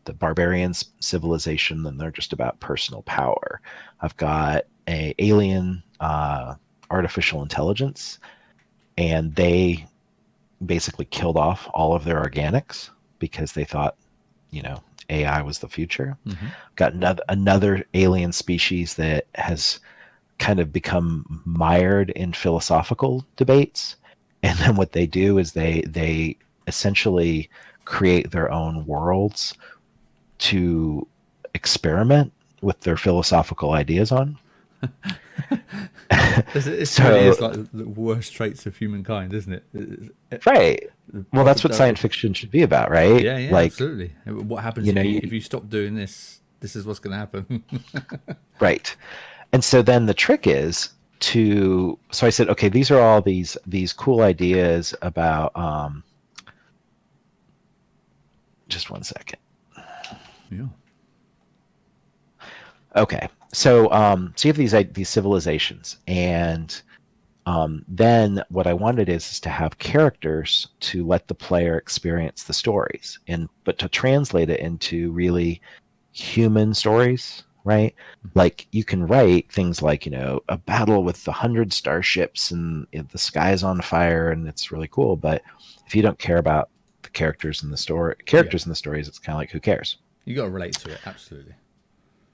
the barbarians civilization, and they're just about personal power. I've got a alien artificial intelligence, and they basically killed off all of their organics because they thought, AI was the future. Got another alien species that has kind of become mired in philosophical debates. And then what they do is they essentially create their own worlds to experiment with their philosophical ideas on. It's like the worst traits of humankind, isn't it? Right. Well, that's what science fiction should be about, right? Yeah, like, absolutely. What happens if you stop doing this? This is what's going to happen. Right. And so then the trick is so I said, okay, these are all these cool ideas about. Just one second. Yeah. Okay, so you have these civilizations, and then what I wanted is to have characters to let the player experience the stories, but to translate it into really human stories, right? Like you can write things like a battle with 100 starships and the sky is on fire and it's really cool, but if you don't care about the characters in the stories, it's kind of like, who cares? You got to relate to it, absolutely.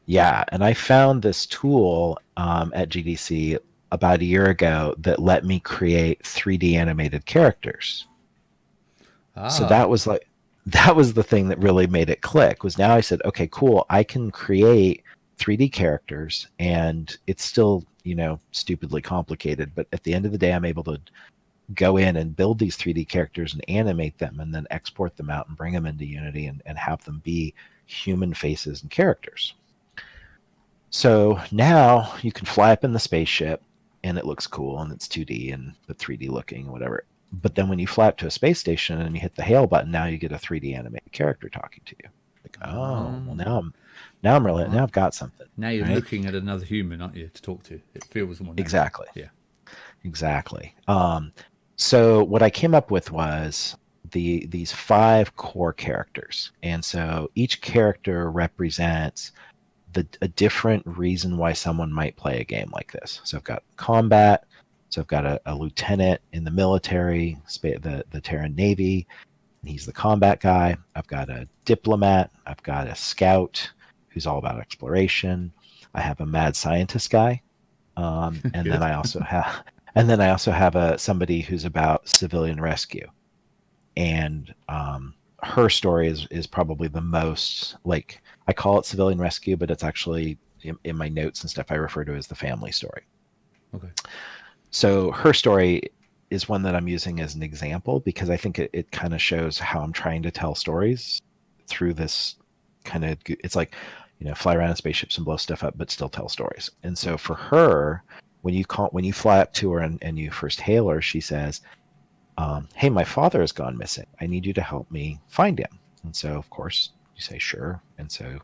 Yeah, and I found this tool at GDC about a year ago that let me create 3D animated characters. So Ah, that was the thing that really made it click. Was now I said, okay, cool, I can create 3D characters, and it's still, stupidly complicated, but at the end of the day, I'm able to go in and build these 3D characters and animate them and then export them out and bring them into Unity and have them be human faces and characters. So now you can fly up in the spaceship and it looks cool and it's 2D and the 3D looking, whatever. But then when you fly up to a space station and you hit the hail button, now you get a 3D animated character talking to you. Like, oh, well now I've got something. now you're Right? looking at another human, aren't you, to talk to? It feels more natural. Exactly. Yeah. Exactly. So what I came up with was these 5 core characters. And so each character represents a different reason why someone might play a game like this. So I've got combat. So I've got a lieutenant in the military, the Terran Navy, and he's the combat guy. I've got a diplomat. I've got a scout who's all about exploration. I have a mad scientist guy, and then I also have somebody who's about civilian rescue, and her story is probably the most, like, I call it civilian rescue, but it's actually in my notes and stuff I refer to as the family story. Okay. So her story is one that I'm using as an example because I think it kind of shows how I'm trying to tell stories through this kind of, it's like, fly around in spaceships and blow stuff up, but still tell stories. And so for her, when you fly up to her and you first hail her, she says, hey, my father has gone missing. I need you to help me find him. And so, of course, you say, sure. And so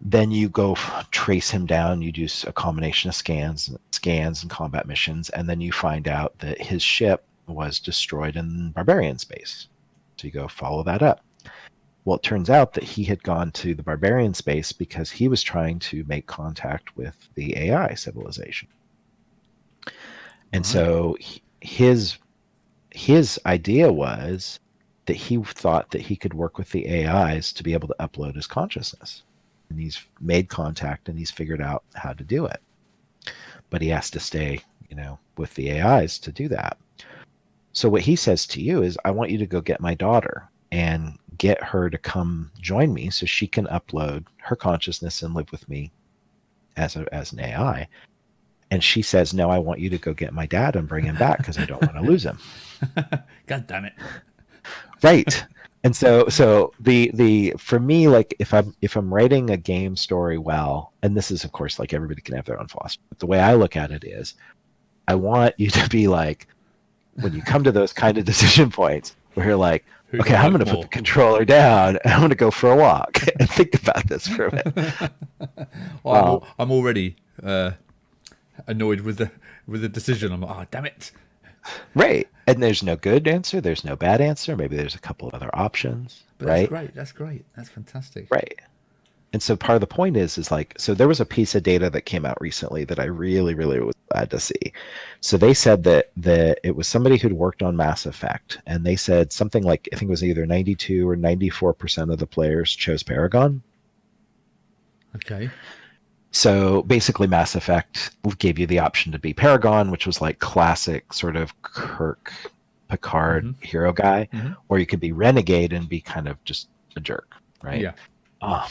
then you go trace him down. You do a combination of scans and combat missions. And then you find out that his ship was destroyed in barbarian space. So you go follow that up. Well, it turns out that he had gone to the barbarian space because he was trying to make contact with the AI civilization. And so his idea was that he thought that he could work with the AIs to be able to upload his consciousness. And he's made contact and he's figured out how to do it. But he has to stay, with the AIs to do that. So what he says to you is, I want you to go get my daughter and get her to come join me so she can upload her consciousness and live with me as an AI. And she says, no, I want you to go get my dad and bring him back because I don't want to lose him. God damn it. Right. And so the for me, like if I'm writing a game story well, and this is of course like everybody can have their own philosophy, but the way I look at it is I want you to be like, when you come to those kind of decision points where you're like, okay, I'm going to put the controller down and I'm going to go for a walk and think about this for a minute. Well, I'm already annoyed with the decision. I'm like, oh, damn it. Right. And there's no good answer. There's no bad answer. Maybe there's a couple of other options. But right? That's great. That's fantastic. Right. And so part of the point is like, so there was a piece of data that came out recently that I really, really was glad to see. So they said that it was somebody who'd worked on Mass Effect, and they said something like, I think it was either 92 or 94% of the players chose Paragon. Okay. So basically Mass Effect gave you the option to be Paragon, which was like classic sort of Kirk Picard hero guy, or you could be Renegade and be kind of just a jerk, right? Yeah.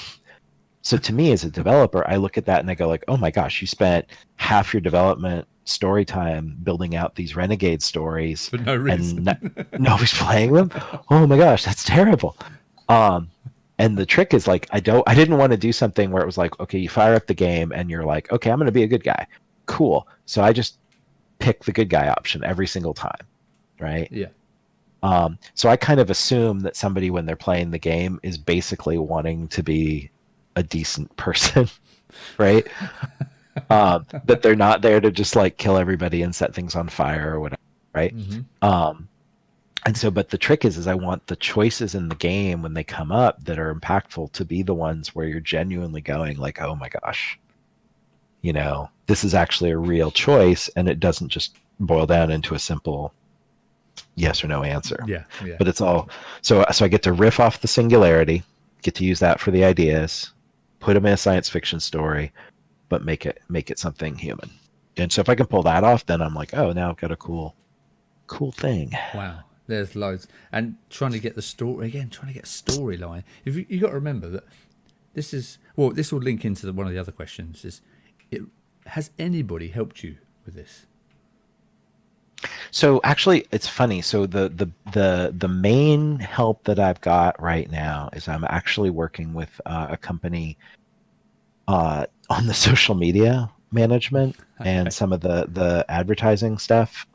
So to me as a developer, I look at that and I go like, oh my gosh, you spent half your development story time building out these Renegade stories for no reason. And nobody's playing them. Oh my gosh, that's terrible. And the trick is like, I didn't want to do something where it was like, okay, you fire up the game and you're like, okay, I'm going to be a good guy. Cool. So I just pick the good guy option every single time. Right. Yeah. So I kind of assume that somebody, when they're playing the game, is basically wanting to be a decent person, right? That they're not there to just like kill everybody and set things on fire or whatever, right? And so, but the trick is I want the choices in the game when they come up that are impactful to be the ones where you're genuinely going like, oh my gosh, this is actually a real choice, and it doesn't just boil down into a simple yes or no answer. Yeah. But it's all so I get to riff off the singularity, get to use that for the ideas, put them in a science fiction story, but make it something human. And so if I can pull that off, then I'm like, oh, now I've got a cool thing. Wow, there's loads. And trying to get the story again, trying to get a storyline. If you got to remember that this is this will link into one of the other questions. Has anybody helped you with this? So actually, it's funny. So the main help that I've got right now is I'm actually working with a company on the social media management and some of the advertising stuff.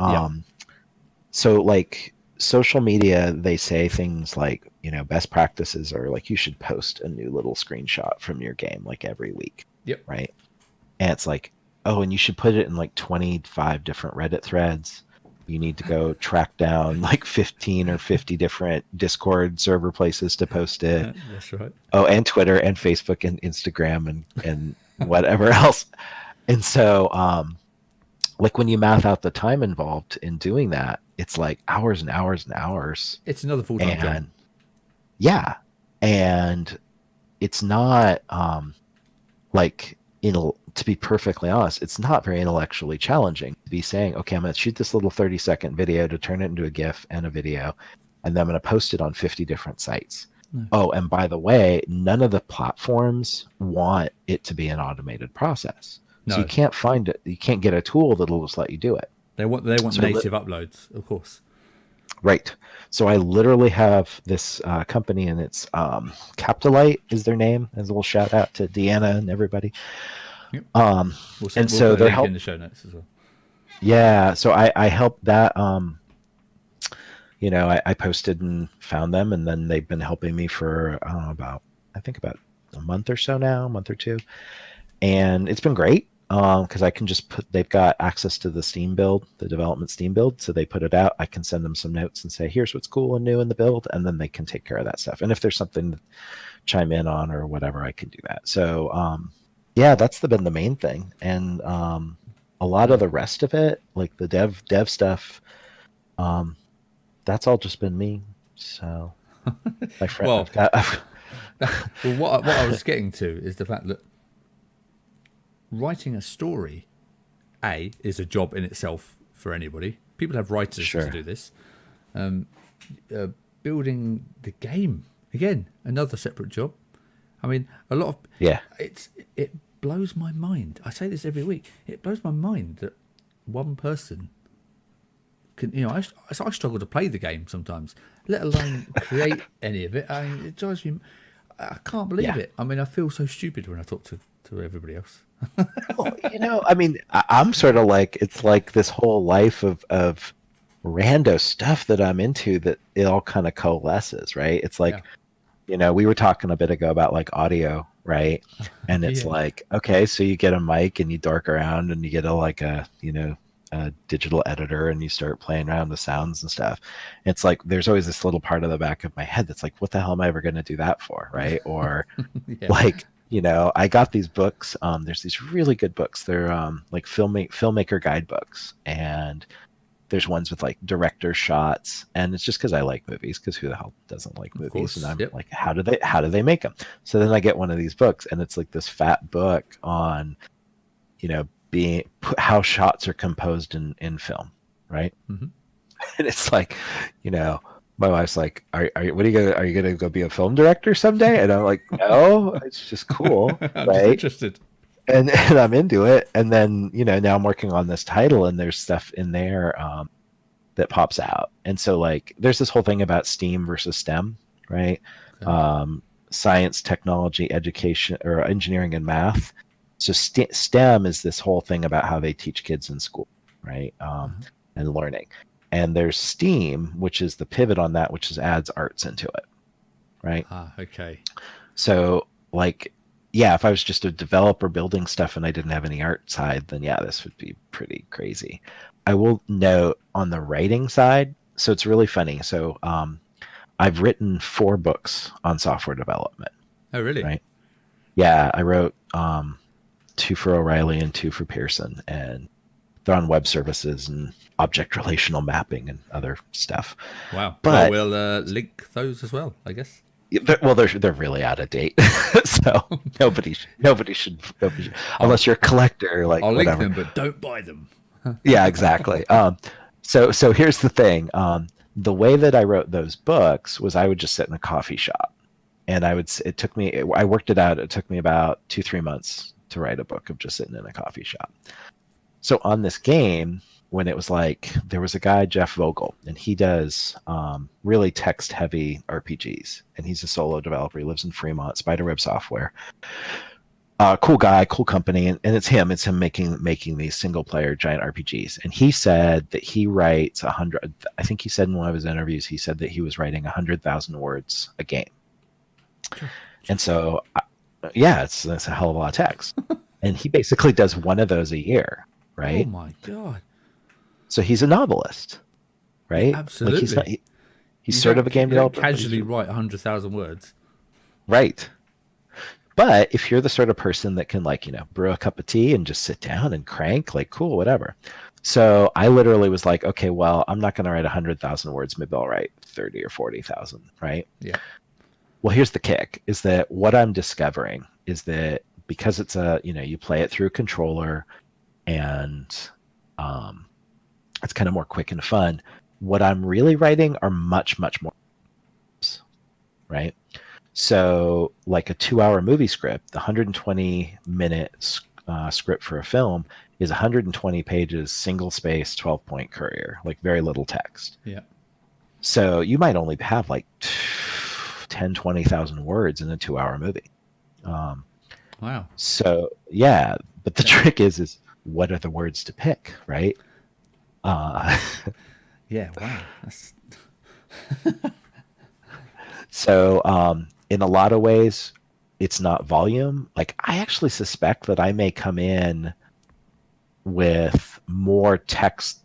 So like social media, they say things like, best practices are like you should post a new little screenshot from your game like every week. Yep. Right. And it's like, oh, and you should put it in like 25 different Reddit threads. You need to go track down like 15 or 50 different Discord server places to post it. That's right. Oh, and Twitter and Facebook and Instagram and whatever else. And so, like when you math out the time involved in doing that, it's like hours and hours and hours. It's another full-time job. Yeah. And it's not like, to be perfectly honest, it's not very intellectually challenging to be saying, okay, I'm going to shoot this little 30-second video to turn it into a GIF and a video, and then I'm going to post it on 50 different sites. No. Oh, and by the way, none of the platforms want it to be an automated process. No. So you can't find it. You can't get a tool that'll just let you do it. They want native uploads, of course. Right. So I literally have this company, and it's Capitolite is their name. As a little shout out to Deanna and everybody. Yep. We'll they're helping in the show notes as well. Yeah. So I helped that. I posted and found them, and then they've been helping me for about a month or so now, a month or two, and it's been great. Because I can just they've got access to the Steam build, the development Steam build. So they put it out. I can send them some notes and say, here's what's cool and new in the build. And then they can take care of that stuff. And if there's something to chime in on or whatever, I can do that. So, that's been the main thing. And a lot of the rest of it, like the dev stuff, that's all just been me. So my friend, what I was getting to is the fact that writing a story, is a job in itself for anybody. People have writers to do this. Building the game, again, another separate job. I mean, a lot of it blows my mind. I say this every week. It blows my mind that one person can. I struggle to play the game sometimes, let alone create any of it. I mean, it drives me. I can't believe it. I mean, I feel so stupid when I talk to everybody else. Well, I mean, I'm sort of like, it's like this whole life of rando stuff that I'm into that it all kind of coalesces, right? It's like, we were talking a bit ago about like audio, right? And it's like, okay, so you get a mic and you dork around and you get a digital editor and you start playing around with sounds and stuff. It's like there's always this little part of the back of my head that's like, what the hell am I ever going to do that for, right? Or like, I got these books. There's these really good books. They're like filmmaker guidebooks, and there's ones with like director shots, and it's just because I like movies. Because who the hell doesn't like movies? Course, and I'm like, how do they make them? So then I get one of these books, and it's like this fat book on, how shots are composed in film, right? Mm-hmm. And it's like, my wife's like, are you gonna go be a film director someday? And I'm like, no, it's just cool. I'm just interested. And I'm into it. And then, now I'm working on this title, and there's stuff in there that pops out. And so like there's this whole thing about STEAM versus STEM, right? Okay. Science, technology, education, or engineering and math. So STEM is this whole thing about how they teach kids in school, right? And learning. And there's STEAM, which is the pivot on that, which adds arts into it, right? Okay. So, like, if I was just a developer building stuff and I didn't have any art side, then this would be pretty crazy. I will note on the writing side, so it's really funny. So, I've written 4 books on software development. Oh, really? Right? Yeah, I wrote 2 for O'Reilly and 2 for Pearson, and they're on web services and object relational mapping and other stuff. Wow. But we'll link those as well, I guess. Well, they're really out of date, so nobody should unless you're a collector, like I'll link whatever. them, but don't buy them. Yeah, exactly. So here's the thing. The way that I wrote those books was I would just sit in a coffee shop, and it took me. I worked it out. It took me about 2-3 months to write a book of just sitting in a coffee shop. So on this game, when it was like there was a guy, Jeff Vogel, and he does really text heavy RPGs, and he's a solo developer. He lives in Fremont, Spiderweb Software. Cool guy, cool company, and it's him making these single player giant RPGs. And he said that he writes 100. I think he said in one of his interviews, he said that he was writing 100,000 words a game. And so, yeah, it's a hell of a lot of text. And he basically does one of those a year, right? Oh my god! So he's a novelist, right? Absolutely. Like he's sort of a game developer. Casually write 100,000 words, right? But if you're the sort of person that can, like, brew a cup of tea and just sit down and crank, like, cool, whatever. So I literally was like, okay, well, I'm not going to write 100,000 words. Maybe I'll write 30 or 40,000, right? Yeah. Well, here's the kick: is that what I'm discovering is that because it's you play it through a controller, and it's kind of more quick and fun. What I'm really writing are much, much more, right? So like a 2-hour movie script, the 120-minute script for a film is 120 pages, single space, 12-point courier, like very little text. Yeah. So you might only have like 10, 20,000 words in a 2-hour movie. Wow. So yeah, but the trick is what are the words to pick, right? Yeah. Wow. That's... So in a lot of ways, it's not volume. Like, I actually suspect that I may come in with more text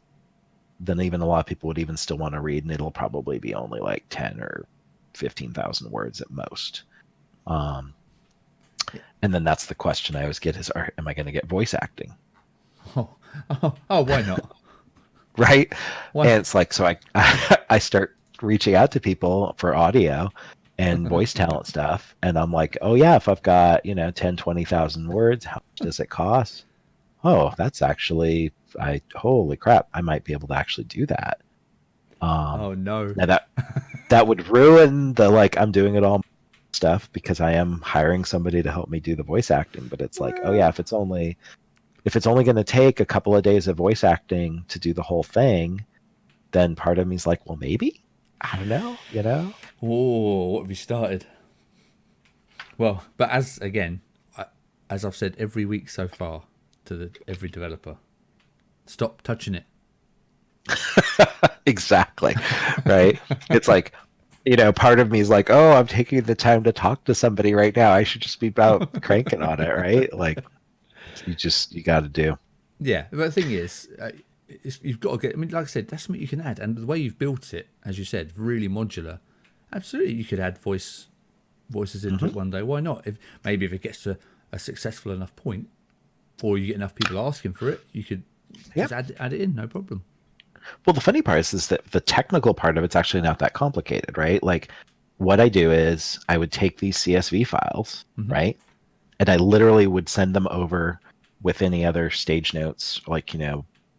than even a lot of people would even still want to read, and it'll probably be only like 10 or 15,000 words at most. And then that's the question I always get is, am I going to get voice acting? Oh, why not? Right? Why? And it's like, so I start reaching out to people for audio and voice talent stuff, and I'm like, oh yeah, if I've got 10, 20,000 words, how much does it cost? Oh, that's actually, holy crap, I might be able to actually do that. Oh no. Now that would ruin the, like, I'm doing it all stuff, because I am hiring somebody to help me do the voice acting. But it's like, oh yeah, if it's only going to take a couple of days of voice acting to do the whole thing, then part of me is like, well, maybe, I don't know, Oh, what have you started? Well, but as I've said every week so far to every developer, stop touching it. Exactly. Right. It's like, part of me is like, oh, I'm taking the time to talk to somebody right now. I should just be about cranking on it. Right. Like, you got to do. Yeah. But the thing is, you've got to get, I mean, like I said, that's something you can add. And the way you've built it, as you said, really modular. Absolutely. You could add voices into it one day. Why not? If it gets to a successful enough point, or you get enough people asking for it, you could just add it in, no problem. Well, the funny part is that the technical part of it's actually not that complicated, right? Like, what I do is I would take these CSV files, right? And I literally would send them over with any other stage notes, like,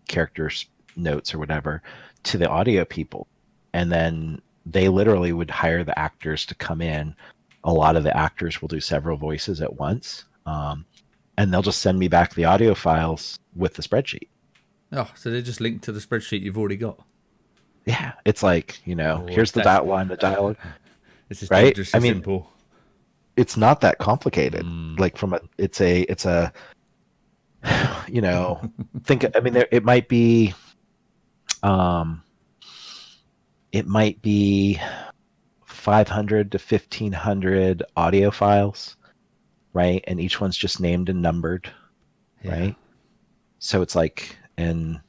characters notes or whatever, to the audio people. And then they literally would hire the actors to come in. A lot of the actors will do several voices at once. And they'll just send me back the audio files with the spreadsheet. Oh, so they're just linked to the spreadsheet you've already got. Yeah, it's like, here's the outline, the dialogue. This is right? simple. It's not that complicated. Like, it's a think. I mean, it might be 500 to 1,500 audio files, right? And each one's just named and numbered, right? So it's like, and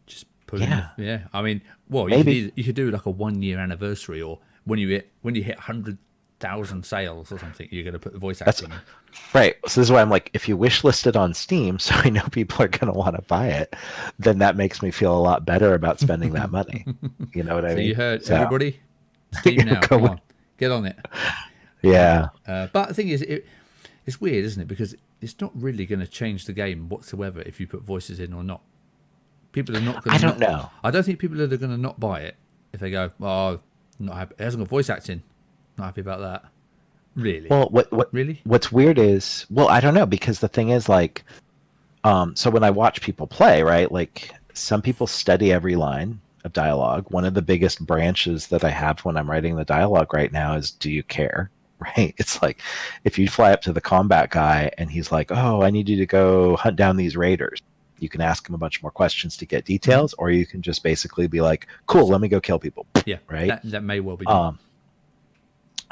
just put yeah. I mean, well, maybe you could do like a 1-year anniversary, or when you hit 100,000 sales or something, you're going to put the voice acting in. Right. So this is why I'm like, if you wish list it on Steam, so I know people are going to want to buy it, then that makes me feel a lot better about spending that money. You know what I mean? So you heard everybody. Steam now. Come on. Get on it. Yeah. But the thing is, it's weird, isn't it? Because it's not really going to change the game whatsoever if you put voices in or not. People are not going to... I don't know. I don't think people are going to not buy it if they go, oh, not happy. It hasn't got voice acting. Not happy about that. Really? Well, Really? what's weird is, well, I don't know, because the thing is, like, so when I watch people play, right, like some people study every line of dialogue. One of the biggest branches that I have when I'm writing the dialogue right now is, do you care? Right? It's like, if you fly up to the combat guy and he's like, oh, I need you to go hunt down these raiders. You can ask him a bunch more questions to get details, or you can just basically be like, cool, let me go kill people. Yeah. Right? That may well be done.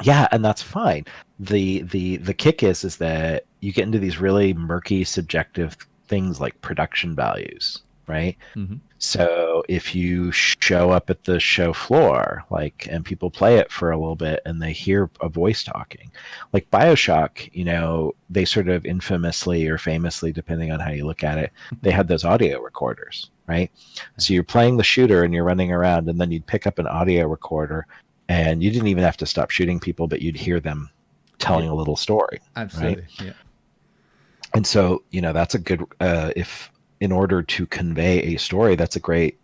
Yeah, and that's fine. The kick is that you get into these really murky, subjective things like production values, right? Mm-hmm. So if you show up at the show floor, like, and people play it for a little bit and they hear a voice talking, like BioShock, you know, they sort of infamously or famously, depending on how you look at it, they had those audio recorders, right? So you're playing the shooter and you're running around, and then you'd pick up an audio recorder, and you didn't even have to stop shooting people, but you'd hear them telling a little story. Absolutely. Right? Yeah. And so, you know, that's a good, if in order to convey a story, that's a great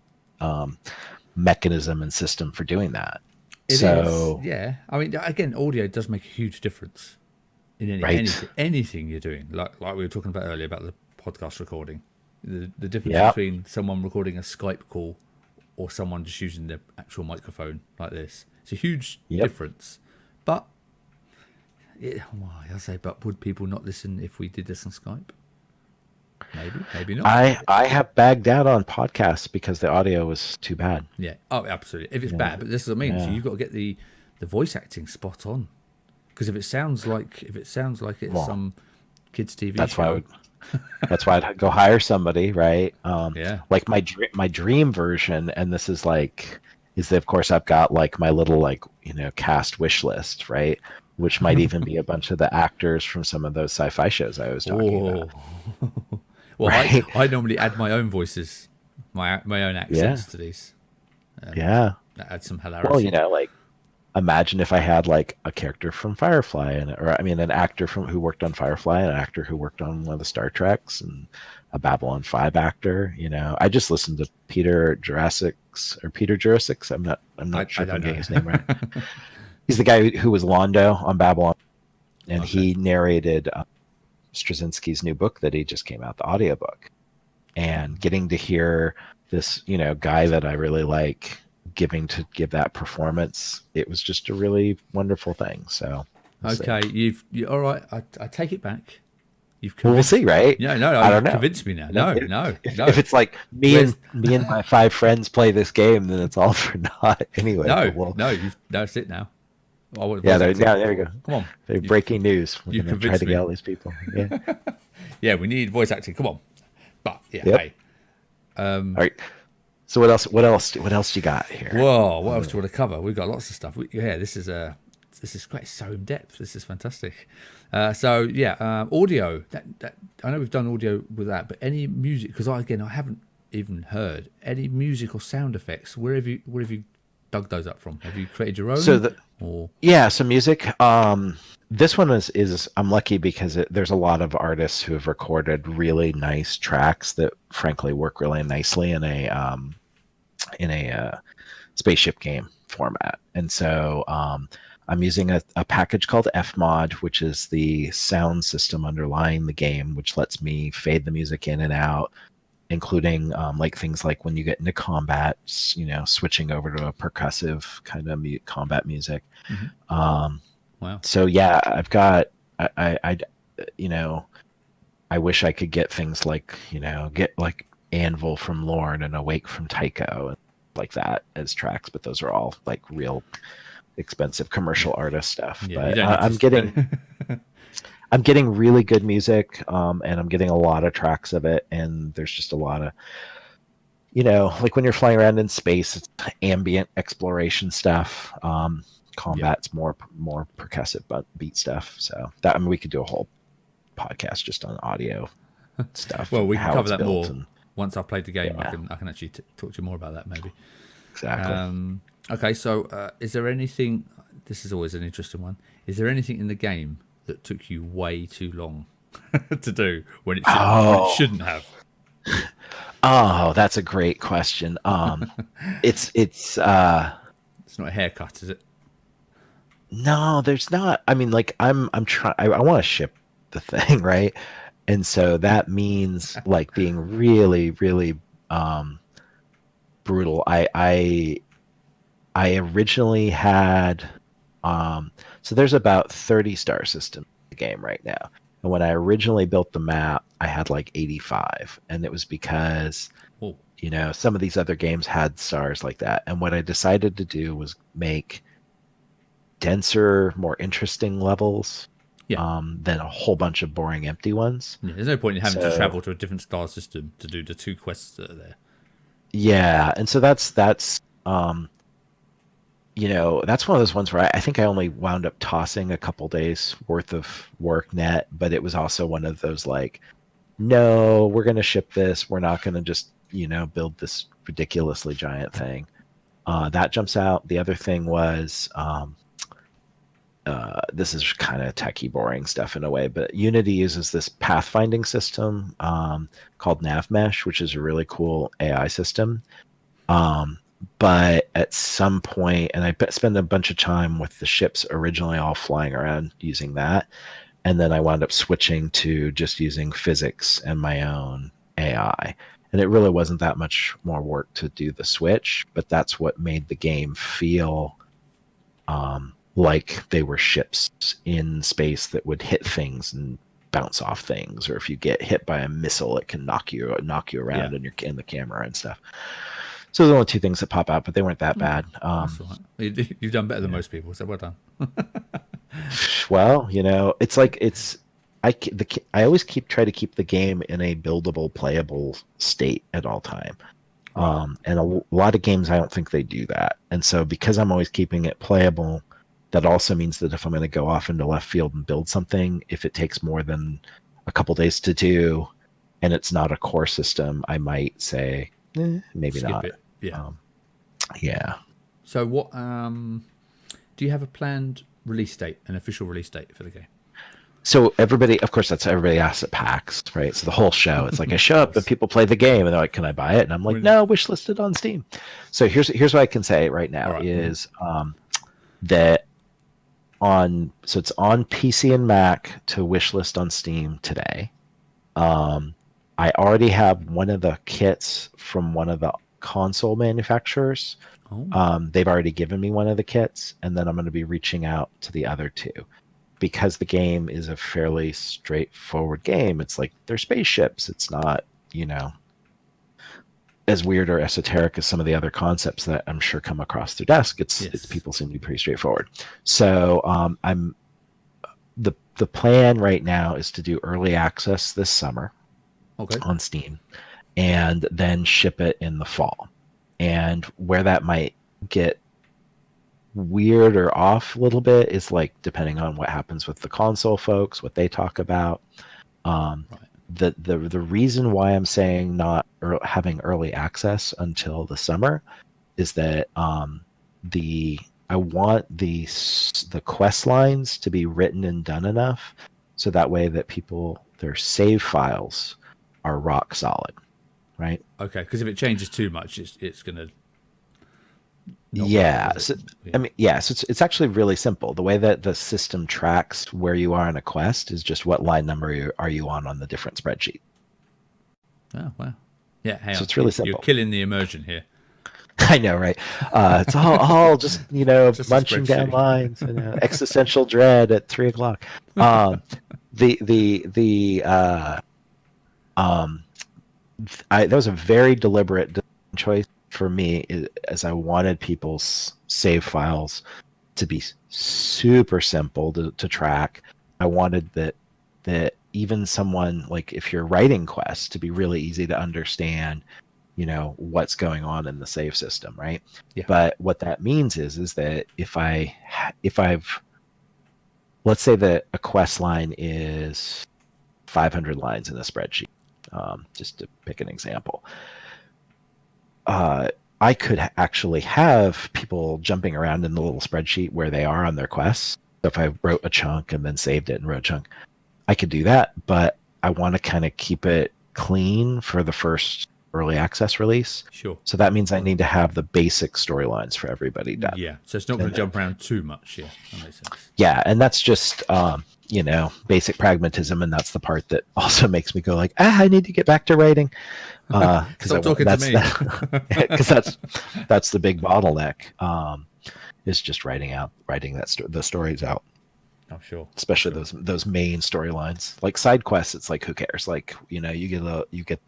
mechanism and system for doing that. It is, yeah. I mean, again, audio does make a huge difference in anything you're doing. Like we were talking about earlier about the podcast recording. The difference between someone recording a Skype call or someone just using the actual microphone like this. It's a huge difference. But, but would people not listen if we did this on Skype? Maybe not. I have bagged out on podcasts because the audio was too bad. Yeah. Oh, absolutely. If it's bad, but this is what I mean. So you've got to get the voice acting spot on. Because if it sounds like it's some kids' TV show. That's why I'd go hire somebody, right? Yeah. Like my dream version, and this is like, is that of course I've got like my little, like, you know, cast wish list, right? Which might even be a bunch of the actors from some of those sci-fi shows I was talking about. Well, right? I normally add my own voices, my own accents to these. That adds some hilarity. Well, you know, like, imagine if I had like a character from Firefly, an actor who worked on Firefly, an actor who worked on one of the Star Treks, and a Babylon 5 actor. You know, I just listened to Peter Jurassic's. I'm not sure if I'm getting his name right. He's the guy who was Londo on Babylon, and he narrated Straczynski's new book that he just came out, the audiobook. And getting to hear this, you know, guy that I really like give that performance, it was just a really wonderful thing. So you all right, I take it back. We'll see, right? Yeah, no, I don't know. Convinced me now. No. If it's like me and my 5 friends play this game, then it's all for naught anyway. That's it now. There we go. Come on, breaking news. We're going to try to get all these people. Yeah, yeah, we need voice acting. Come on, but hey. All right. So what else do you got here? Whoa, what else do you want to cover? We've got lots of stuff. This is great. So in depth. This is fantastic. Audio. That I know we've done audio with that, but any music? Because I haven't even heard any music or sound effects. Where have you dug those up from? Have you created your own? So music. This one is I'm lucky because there's a lot of artists who have recorded really nice tracks that frankly work really nicely in a spaceship game format. And so I'm using a package called Fmod, which is the sound system underlying the game, which lets me fade the music in and out, including like things like when you get into combat, you know, switching over to a percussive kind of combat music. Mm-hmm. Wow. So yeah, I've got I you know, I wish I could get things like, you know, get like Anvil from Lorne and Awake from Tycho and like that as tracks, but those are all like real expensive commercial artist stuff. Yeah, but I'm getting really good music, and I'm getting a lot of tracks of it, and there's just a lot of, you know, like when you're flying around in space, it's ambient exploration stuff. Combat's more percussive beat stuff. So that, I mean, we could do a whole podcast just on audio stuff. Well, we can cover that more once I've played the game. Yeah. I can actually talk to you more about that maybe. Exactly. Okay, so is there anything? this is always an interesting one. Is there anything in the game that took you way too long to do when it shouldn't have? Oh, that's a great question. It's It's not a haircut, is it? no, there's not. I mean, like I'm trying. I want to ship the thing, right? And so that means like being really, really brutal. I originally had so there's about 30 star systems in the game right now. And when I originally built the map, I had like 85. And it was because, Oh, some of these other games had stars like that. And what I decided to do was make denser, more interesting levels yeah. than a whole bunch of boring empty ones. Yeah, there's no point in having to So travel to a different star system to do the 2 quests that are there. yeah, and so that's one of those ones where I think I only wound up tossing a couple days worth of work net, but it was also one of those like, no, we're going to ship this. We're not going to just, build this ridiculously giant thing. That jumps out. The other thing was, this is kind of techie boring stuff in a way, but Unity uses this pathfinding system called NavMesh, which is a really cool AI system. But at some point, and I spent a bunch of time with the ships originally all flying around using that. And then I wound up switching to just using physics and my own AI. And it really wasn't that much more work to do the switch, but that's what made the game feel like they were ships in space that would hit things and bounce off things. Or if you get hit by a missile, it can knock you around in the camera and stuff. So there's only 2 things that pop out, but they weren't that bad. That's all right. You've done better than most people, so well done. Well, it's like I always try to keep the game in a buildable, playable state at all time. And a lot of games I don't think they do that. And so because I'm always keeping it playable, that also means that if I'm going to go off into left field and build something, if it takes more than a couple days to do, and it's not a core system, I might say maybe Skip not. it. Yeah. Yeah. So what? Do you have a planned release date, an official release date for the game? So everybody, of course, that's everybody asks at PAX, right? So the whole show, it's like I show up and people play the game and they're like, "Can I buy it?" And I'm like, "No, wish listed on Steam." So here's what I can say right now is that so it's on PC and Mac to wish list on Steam today. I already have one of the kits from one of the console manufacturers. They've already given me one of the kits, and then I'm going to be reaching out to the other 2 because the game is a fairly straightforward game. It's like they're spaceships. It's not, as weird or esoteric as some of the other concepts that I'm sure come across their desk. It's people seem to be pretty straightforward. So the plan right now is to do early access this summer on Steam, and then ship it in the fall. And where that might get weird or off a little bit is like depending on what happens with the console folks, what they talk about. The reason why I'm saying not having early access until the summer is that I want the quest lines to be written and done enough so that way that their save files are rock solid, right? Okay, because if it changes too much, it's going to. Yeah. So it's actually really simple. The way that the system tracks where you are in a quest is just what line number are you on the different spreadsheet. Oh, wow. Yeah, hang on. So it's really simple. You're killing the immersion here. I know, right? It's all just just munching down lines and existential dread at 3:00. That was a very deliberate choice for me, as I wanted people's save files to be super simple to track. I wanted that even someone like if you're writing quests to be really easy to understand, what's going on in the save system, right? Yeah. But what that means is that if I've let's say that a quest line is 500 lines in a spreadsheet, just to pick an example. I could actually have people jumping around in the little spreadsheet where they are on their quests. So if I wrote a chunk and then saved it and wrote a chunk, I could do that, but I want to kind of keep it clean for the first early access release. Sure. So that means I need to have the basic storylines for everybody done. Yeah. So it's not going to jump around too much. Yeah, that makes sense. Yeah, and that's just basic pragmatism, and that's the part that also makes me go like, I need to get back to writing. Stop talking to me. Because that's the big bottleneck. Is just writing the stories out. Oh, sure. Especially those main storylines. Like side quests, it's like, who cares? Like, you get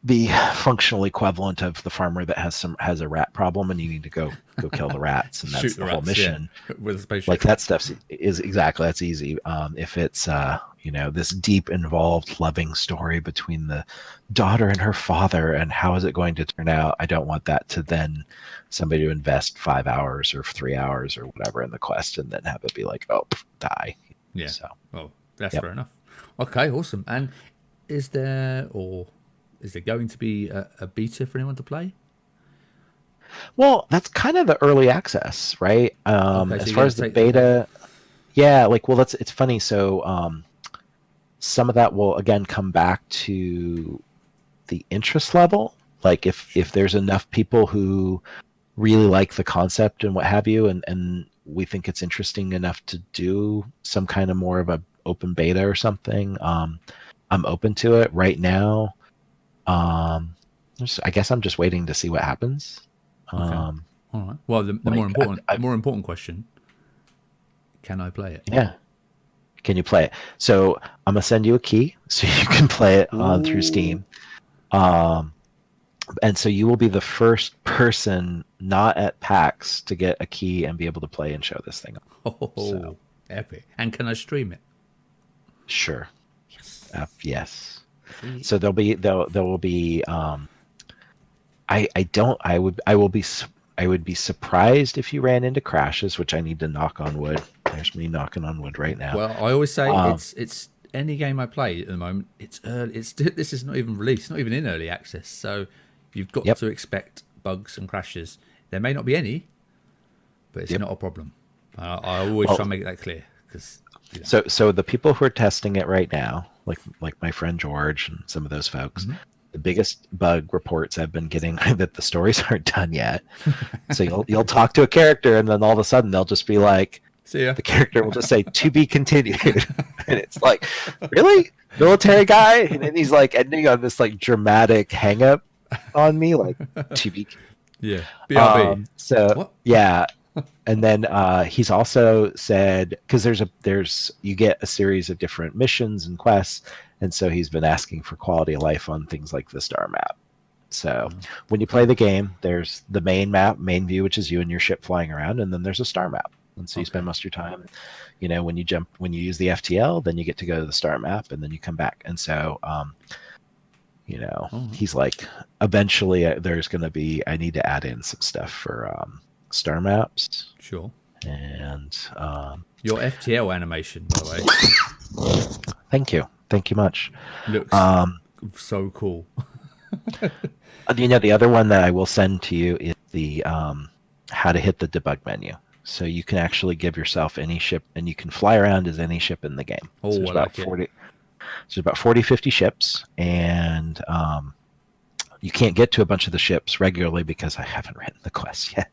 the functional equivalent of the farmer that has a rat problem, and you need to go kill the rats, and that's the whole mission. Yeah, with a spaceship. Like that stuff is exactly, that's easy. If it's this deep, involved, loving story between the daughter and her father, and how is it going to turn out? I don't want that to then somebody to invest 5 hours or 3 hours or whatever in the quest, and then have it be like, oh, die. Yeah. So, well, that's fair enough. Okay, awesome. And is there going to be a beta for anyone to play? Well, that's kind of the early access, right? So as far as the beta, it's funny. So some of that will again come back to the interest level. Like if there's enough people who really like the concept and what have you, and we think it's interesting enough to do some kind of more of a open beta or something, I'm open to it. Right now, I guess I'm just waiting to see what happens. Okay. All right. Well, the more important question: can I play it? Yeah. Can you play it? So I'm gonna send you a key so you can play it through Steam. And so you will be the first person not at PAX to get a key and be able to play and show this thing. Oh, epic! And can I stream it? Sure. Yes. Yes. So there will be. I would be surprised if you ran into crashes, which I need to knock on wood. There's me knocking on wood right now. Well, I always say it's any game I play at the moment. It's early. This is not even released, not even in early access. So you've got to expect bugs and crashes. There may not be any, but it's not a problem. I always try and make that clear because. So the people who are testing it right now, like my friend George and some of those folks, the biggest bug reports I've been getting that the stories aren't done yet. So you'll talk to a character, and then all of a sudden they'll just be like, "See ya." The character will just say "to be continued," and it's like, really, military guy, and then he's like ending on this like dramatic hang up on me, like "to be." Yeah. BRB. What? Yeah. And then he's also said, because you get a series of different missions and quests, and so he's been asking for quality of life on things like the star map. So when you play the game, there's the main map, main view, which is you and your ship flying around, and then there's a star map. And so you spend most of your time, when you use the FTL, then you get to go to the star map, and then you come back. And so, he's like, eventually there's going to be, I need to add in some stuff for star maps. Sure. And your FTL animation, by the way. Thank you much. Looks so cool. The other one that I will send to you is the how to hit the debug menu. So you can actually give yourself any ship, and you can fly around as any ship in the game. Oh, so there's about 40. So about 40, 50 ships, and you can't get to a bunch of the ships regularly because I haven't written the quest yet.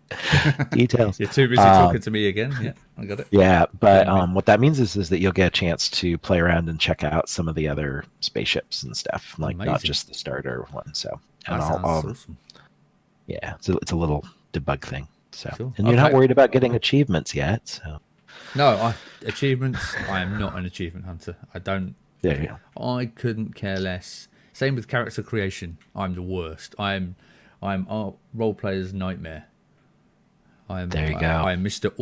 Details. You're too busy talking to me again. Yeah, I got it. Yeah, but what that means is that you'll get a chance to play around and check out some of the other spaceships and stuff, like not just the starter one. So, and that sounds awesome. Yeah, it's a little debug thing. So, sure. And you're not worried about getting achievements yet. So, no, achievements. I am not an achievement hunter. I don't. There you go. I couldn't care less. Same with character creation. I'm the worst. I'm a role player's nightmare. There you go. I'm Mr.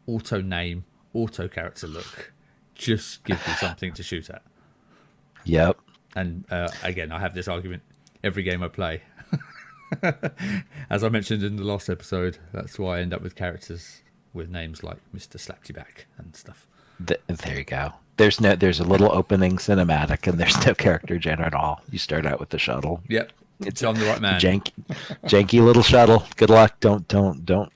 Auto name, auto character look. Just give me something to shoot at. Yep. And again, I have this argument every game I play. As I mentioned in the last episode, that's why I end up with characters with names like Mr. Slapped You Back and stuff. There you go. There's a little opening cinematic, and there's no character gen at all. You start out with the shuttle. Yep. It's I'm the right man. Janky little shuttle. Good luck. Don't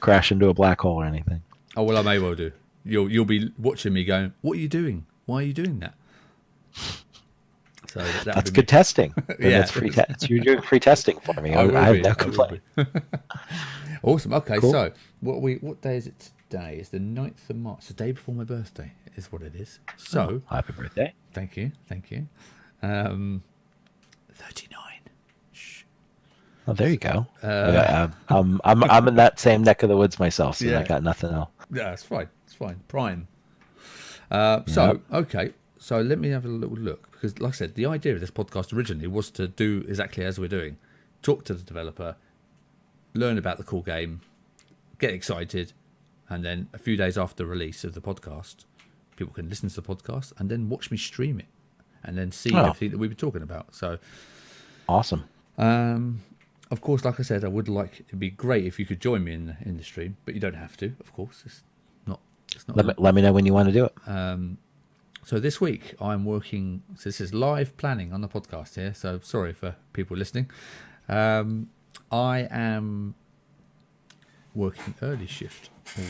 crash into a black hole or anything. Oh well, I may well do. You'll be watching me going, "What are you doing? Why are you doing that?" So that's good testing. Yeah, that's free. You're doing free testing for me. I have no complaint. Awesome. Okay, Cool. so what day is it today? It's the 9th of March, the day before my birthday, is what it is. So happy birthday. thank you. 39. Shh. Oh, there you go. I'm in that same neck of the woods myself, so Yeah. I got nothing else. Yeah, it's fine. It's fine. Prime. Okay. So let me have a little look, because like I said, the idea of this podcast originally was to do exactly as we're doing. Talk to the developer, learn about the cool game, get excited, and then a few days after the release of the podcast, people can listen to the podcast and then watch me stream it and then see everything that we've been talking about. So awesome. Of course, like I said, it'd be great if you could join me in the stream, but you don't have to, of course. It's not Let me know when you want to do it. So this week I'm working. So this is live planning on the podcast here. So sorry for people listening. I am working early shift all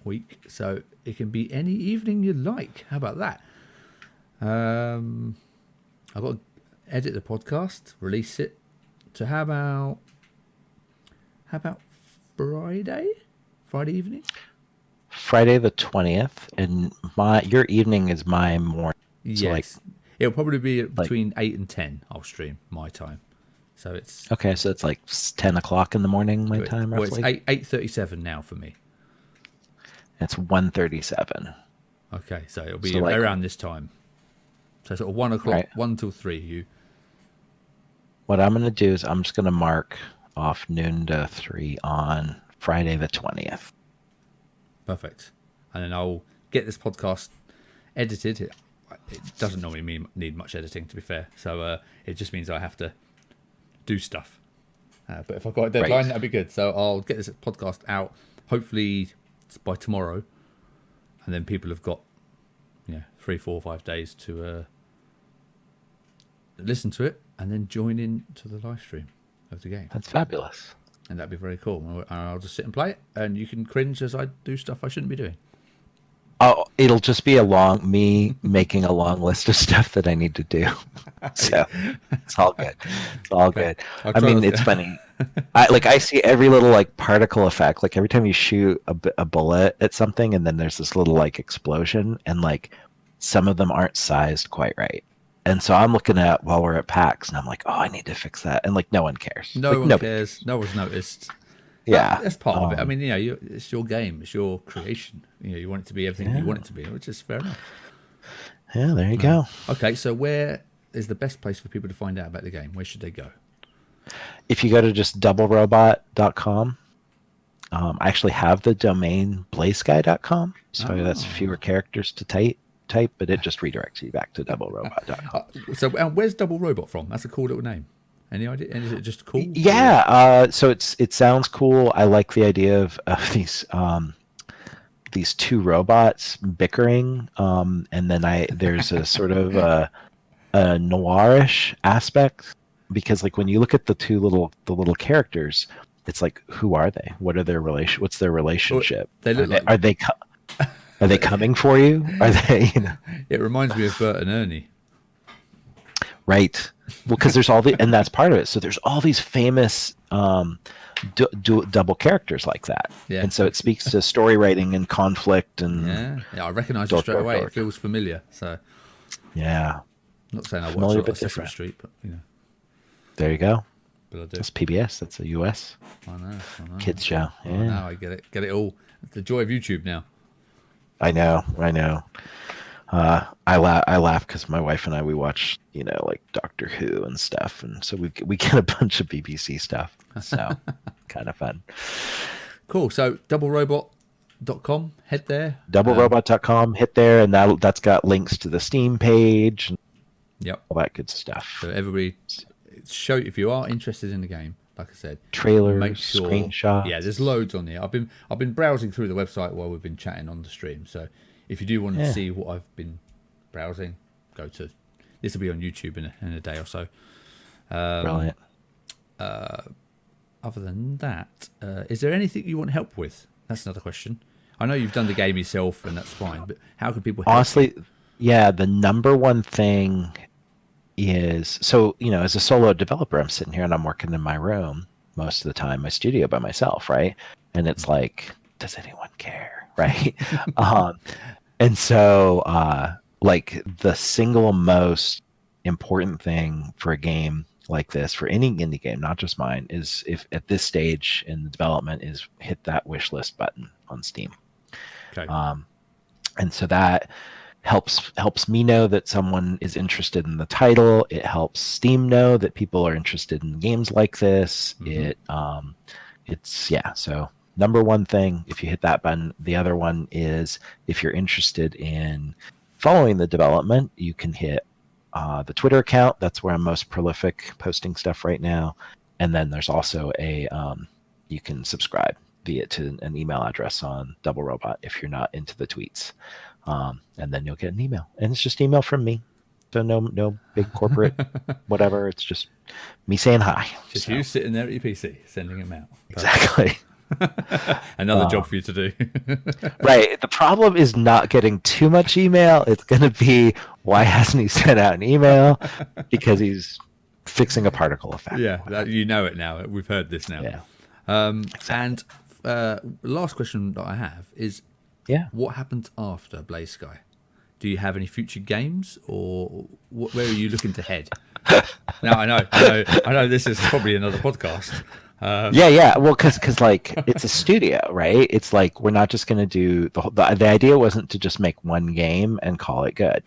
week, so it can be any evening you like. How about that? I've got to edit the podcast, release it. So how about Friday evening? Friday the 20th, and your evening is my morning. Yes. So it'll probably be between 8 and 10 I'll stream my time. So it's... Okay, so it's like 10 o'clock in the morning my time, roughly? Well, it's 8:37 now for me. It's 1:37. Okay, so it'll be around this time. So sort of 1 o'clock, right. 1 till 3. You. What I'm going to do is I'm just going to mark off noon to 3 on Friday the 20th. Perfect. And then I'll get this podcast edited. It doesn't normally need much editing, to be fair. So it just means I have to do stuff. But if I've got a deadline, that'd be good. So I'll get this podcast out, hopefully by tomorrow. And then people have got 3, 4, 5 days to listen to it and then join in to the live stream of the game. That's fabulous. And that'd be very cool. I'll just sit and play it, and you can cringe as I do stuff I shouldn't be doing. Oh, it'll just be me making a long list of stuff that I need to do. So it's all good. It's all good. I mean, it's funny. I see every little particle effect. Like every time you shoot a bullet at something, and then there's this little explosion, and some of them aren't sized quite right. And so I'm looking at while we're at PAX, and I'm like, oh, I need to fix that. And no one cares. No one cares. No one's noticed. Yeah, that's part of it. I mean, it's your game, it's your creation. You want it to be everything you want it to be, which is fair enough. Yeah, there you go. Okay, so where is the best place for people to find out about the game? Where should they go? If you go to just doublerobot.com, I actually have the domain BlazeSky.com, so that's fewer characters to type, but it just redirects you back to doublerobot.com. So where's Double Robot from? That's a cool little name. Any idea? And is it just cool? Yeah. So it sounds cool. I like the idea of these two robots bickering, and then there's a sort of a noirish aspect, because when you look at the little characters, it's who are they? What are their what's their relationship? They look are they coming for you? Are they? It reminds me of Bert and Ernie. Right. Well, because there's and that's part of it. So there's all these famous double characters like that. Yeah. And so it speaks to story writing and conflict and. Yeah, I recognise it straight away. It feels familiar. So. Yeah. I'm not saying I watch it on Sesame Street, but There you go. But I do. That's PBS. That's a US. I know. Kids show. Yeah. I know. I get it. Get it all. It's the joy of YouTube now. I know. I laugh because my wife and we watch Doctor Who and stuff, and so we get a bunch of BBC stuff. So kind of fun. Cool. So doublerobot.com, head there. Doublerobot.com, hit there, and that's got links to the Steam page. And all that good stuff. So everybody, if you are interested in the game, like I said, trailers, screenshots. Yeah, there's loads on there. I've been browsing through the website while we've been chatting on the stream. So if you do want to see what I've been browsing, go to. This will be on YouTube in a day or so. Brilliant. other than that, is there anything you want help with? That's another question. I know you've done the game yourself, and that's fine. But how can people help? Honestly, yeah, the number one thing is, so, as a solo developer, I'm sitting here and I'm working in my room most of the time, my studio by myself, right? And it's like, does anyone care, right? And so, like, the single most important thing for a game like this, for any indie game, not just mine, is, if at this stage in the development, is hit that wish list button on Steam. Okay. And so that helps me know that someone is interested in the title. It helps Steam know that people are interested in games like this. So number one thing, if you hit that button. The other one is, if you're interested in following the development, you can hit the Twitter account. That's where I'm most prolific, posting stuff right now. And then there's also you can subscribe via to an email address on Double Robot if you're not into the tweets. And then you'll get an email, and it's just email from me. So no big corporate whatever. It's just me saying hi. Just you sitting there at your PC sending them out. Exactly. Another job for you to do. Right. The problem is not getting too much email. It's going to be, why hasn't he sent out an email? Because he's fixing a particle effect. Yeah, you know it now. We've heard this now. Yeah. Exactly. And last question that I have is, what happens after BlazeSky? Do you have any future games, or where are you looking to head? Now, I know this is probably another podcast. Well, because like, it's a studio, right? It's like, we're not just going to do the idea wasn't to just make one game and call it good.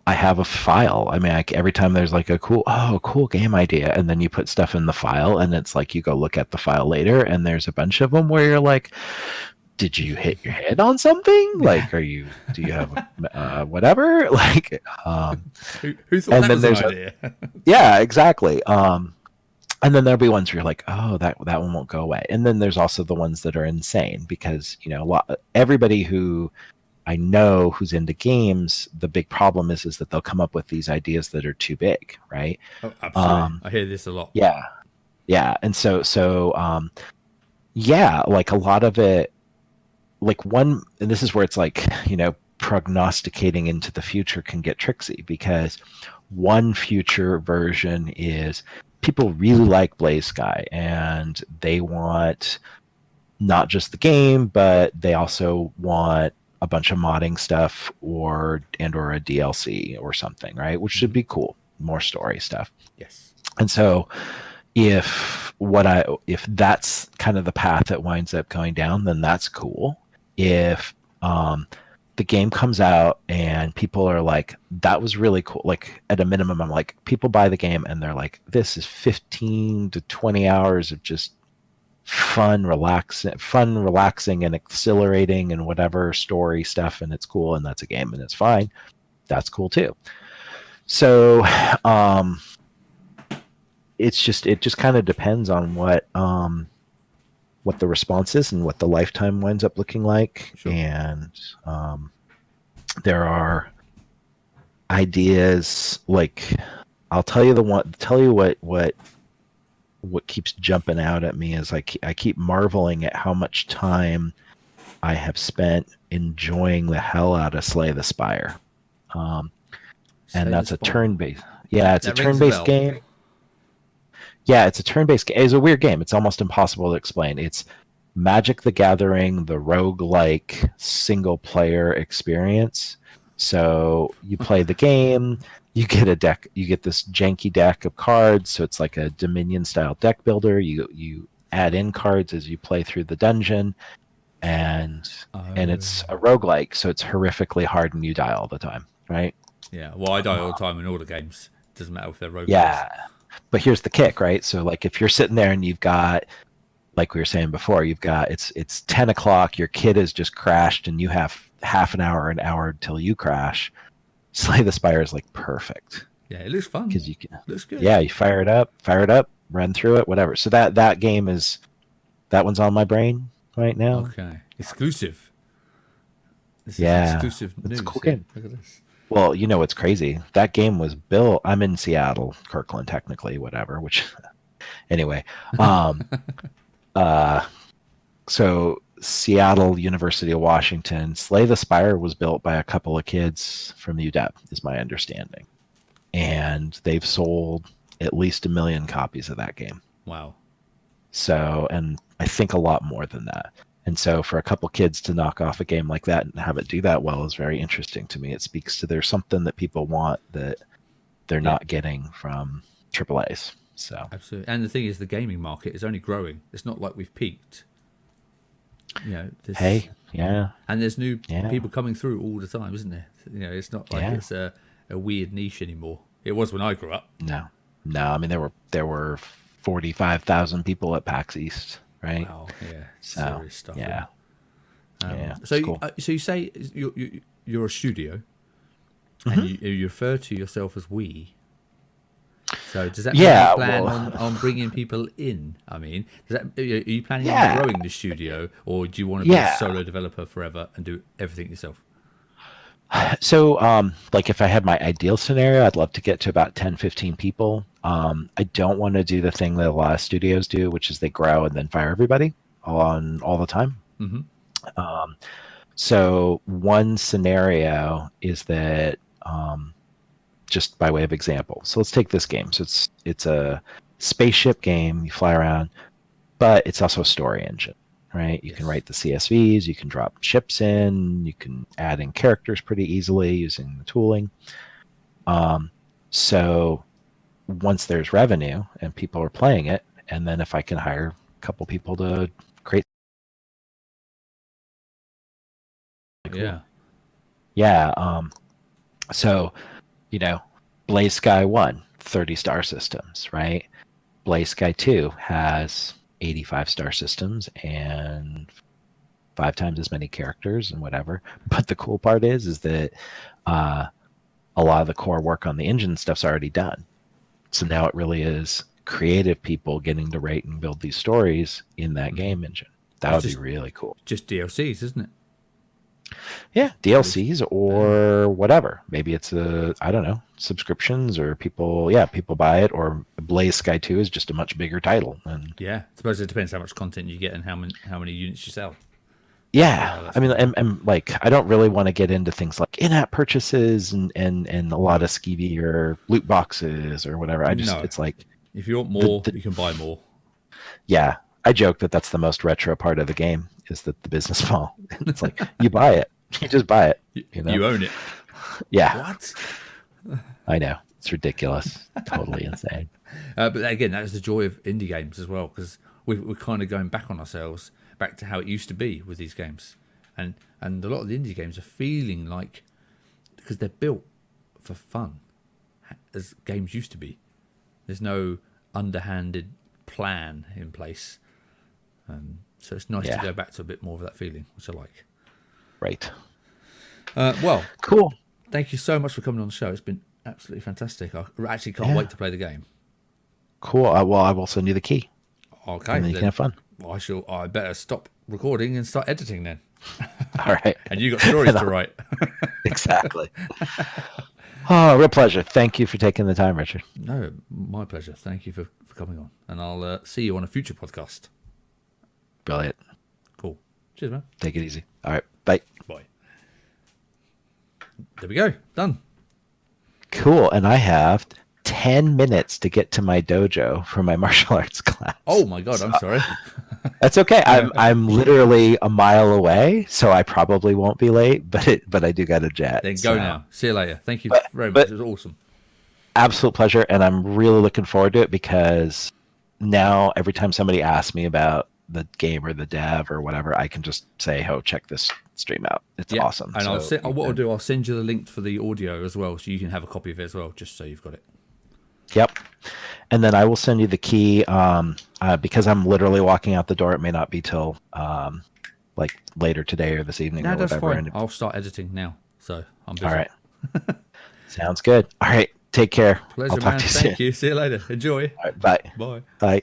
I have a file. I mean, every time there's like a cool game idea, and then you put stuff in the file, and it's like, you go look at the file later, and there's a bunch of them where you're like, did you hit your head on something? Like, do you have whatever? Like, who thought that was an idea? Yeah, exactly. And then there'll be ones where you're like, oh, that one won't go away. And then there's also the ones that are insane, because everybody who I know who's into games, the big problem is that they'll come up with these ideas that are too big, right? Oh, absolutely. I hear this a lot. Yeah. And so like, a lot of it, like, and this is where it's like, prognosticating into the future can get tricksy, because one future version is, people really like BlazeSky, and they want not just the game, but they also want a bunch of modding stuff, or a DLC or something, right? Which should be cool. More story stuff. Yes. And so if that's kind of the path that winds up going down, then that's cool. If the game comes out and people are like, that was really cool, like, at a minimum, I'm like, people buy the game and they're like, this is 15 to 20 hours of just fun, relaxing and exhilarating and whatever story stuff, and it's cool, and that's a game, and it's fine, that's cool too. So it just kind of depends on what the response is and what the lifetime winds up looking like. Sure. And there are ideas, like, I'll tell you what keeps jumping out at me is, I keep marveling at how much time I have spent enjoying the hell out of Slay the Spire. And that's a turn-based. Yeah, it's a turn-based game. Yeah, it's a turn-based game. It's a weird game. It's almost impossible to explain. It's Magic the Gathering, the roguelike single-player experience. So you play the game, you get a deck, you get this janky deck of cards, so it's like a Dominion-style deck builder. You add in cards as you play through the dungeon, and it's a roguelike, so it's horrifically hard and you die all the time, right? Yeah, well, I die all the time in all the games. It doesn't matter if they're roguelikes. Yeah. But here's the kick, right? So, like, if you're sitting there and you've got, like we were saying before, you've got, it's 10 o'clock, your kid has just crashed, and you have half an hour till you crash, Slay the Spire is like perfect. Yeah, it looks fun. Because you can, looks good. Yeah, you fire it up, run through it, whatever. So that game is, that one's on my brain right now. Okay, exclusive. This is exclusive news. It's a cool game. Look at this. Well, you know what's crazy? That game was built. I'm in Seattle, Kirkland, technically, whatever. Which, anyway, um, uh, so Seattle, University of Washington, Slay the Spire was built by a couple of kids from UW, is my understanding, and they've sold at least 1 million copies of that game. Wow. So, and I think a lot more than that. And so for a couple kids to knock off a game like that and have it do that well is very interesting to me. It speaks to there's something that people want that they're not getting from AAAs. So absolutely. And the thing is, the gaming market is only growing. It's not like we've peaked. You know, hey, yeah. And there's new people coming through all the time, isn't there? You know, it's not like it's a weird niche anymore. It was when I grew up. No. I mean, there were 45,000 people at PAX East, right? Wow, yeah, so, serious stuff. Yeah, So, cool. So you say you're a studio, and you refer to yourself as we. So does that mean you plan on bringing people in? I mean, are you planning on growing the studio, or do you want to be a solo developer forever and do everything yourself? So, like if I had my ideal scenario, I'd love to get to about 10, 15 people. I don't want to do the thing that a lot of studios do, which is they grow and then fire everybody all the time. So one scenario is that, just by way of example. So let's take this game. So it's a spaceship game. You fly around, but it's also a story engine, right? You can write the CSVs, you can drop ships in, you can add in characters pretty easily using the tooling. So once there's revenue and people are playing it, and then if I can hire a couple people to create. So, you know, BlazeSky 1, 30-star systems, right? BlazeSky 2 has 85-star systems and 5 times as many characters and whatever. But the cool part is that a lot of the core work on the engine stuff's already done. So now it really is creative people getting to write and build these stories in that game engine. That would be really cool. Just DLCs, isn't it? Yeah, DLCs or whatever. Maybe it's I don't know, subscriptions or people buy it, or BlazeSky 2 is just a much bigger title. And I suppose it depends how much content you get and how many units you sell. Yeah, I mean, and like, I don't really want to get into things like in-app purchases and a lot of skeevy or loot boxes or whatever. It's like, if you want more, you can buy more. Yeah, I joke that that's the most retro part of the game, is that the business model. It's like, you buy it, you just buy it. You own it. Yeah. What? I know, it's ridiculous, totally insane. But again, that is the joy of indie games as well, because we're kind of going back on ourselves, back to how it used to be with these games, and a lot of the indie games are feeling like, because they're built for fun, as games used to be. There's no underhanded plan in place, so it's nice to go back to a bit more of that feeling, which I like. Right. Well, cool. Thank you so much for coming on the show. It's been absolutely fantastic. I actually can't wait to play the game. Cool. Well, I will send you the key. Okay. And then you can have fun. I better stop recording and start editing then. All right. And you got stories to write. Exactly. Oh, real pleasure. Thank you for taking the time, Richard. No, my pleasure. Thank you for coming on. And I'll see you on a future podcast. Brilliant. Cool. Cheers, man. Take it easy. All right. Bye. Bye. There we go. Done. Cool. And I have 10 minutes to get to my dojo for my martial arts class. Oh my God, I'm sorry. That's okay. I'm literally a mile away, so I probably won't be late, but I do got a jet. Then go now. See you later. Thank you very much. It was awesome. Absolute pleasure, and I'm really looking forward to it, because now every time somebody asks me about the game or the dev or whatever, I can just say, "Oh, check this stream out. It's awesome." And I'll send you the link for the audio as well, so you can have a copy of it as well, just so you've got it. Yep. And then I will send you the key, because I'm literally walking out the door. It may not be till like later today or this evening or that's whatever. Fine. I'll start editing now, so I'm busy. All right. Sounds good. All right. Take care. Pleasure, I'll talk man. to you Thank soon. you. See you later. Enjoy. All right, bye. Bye. Bye.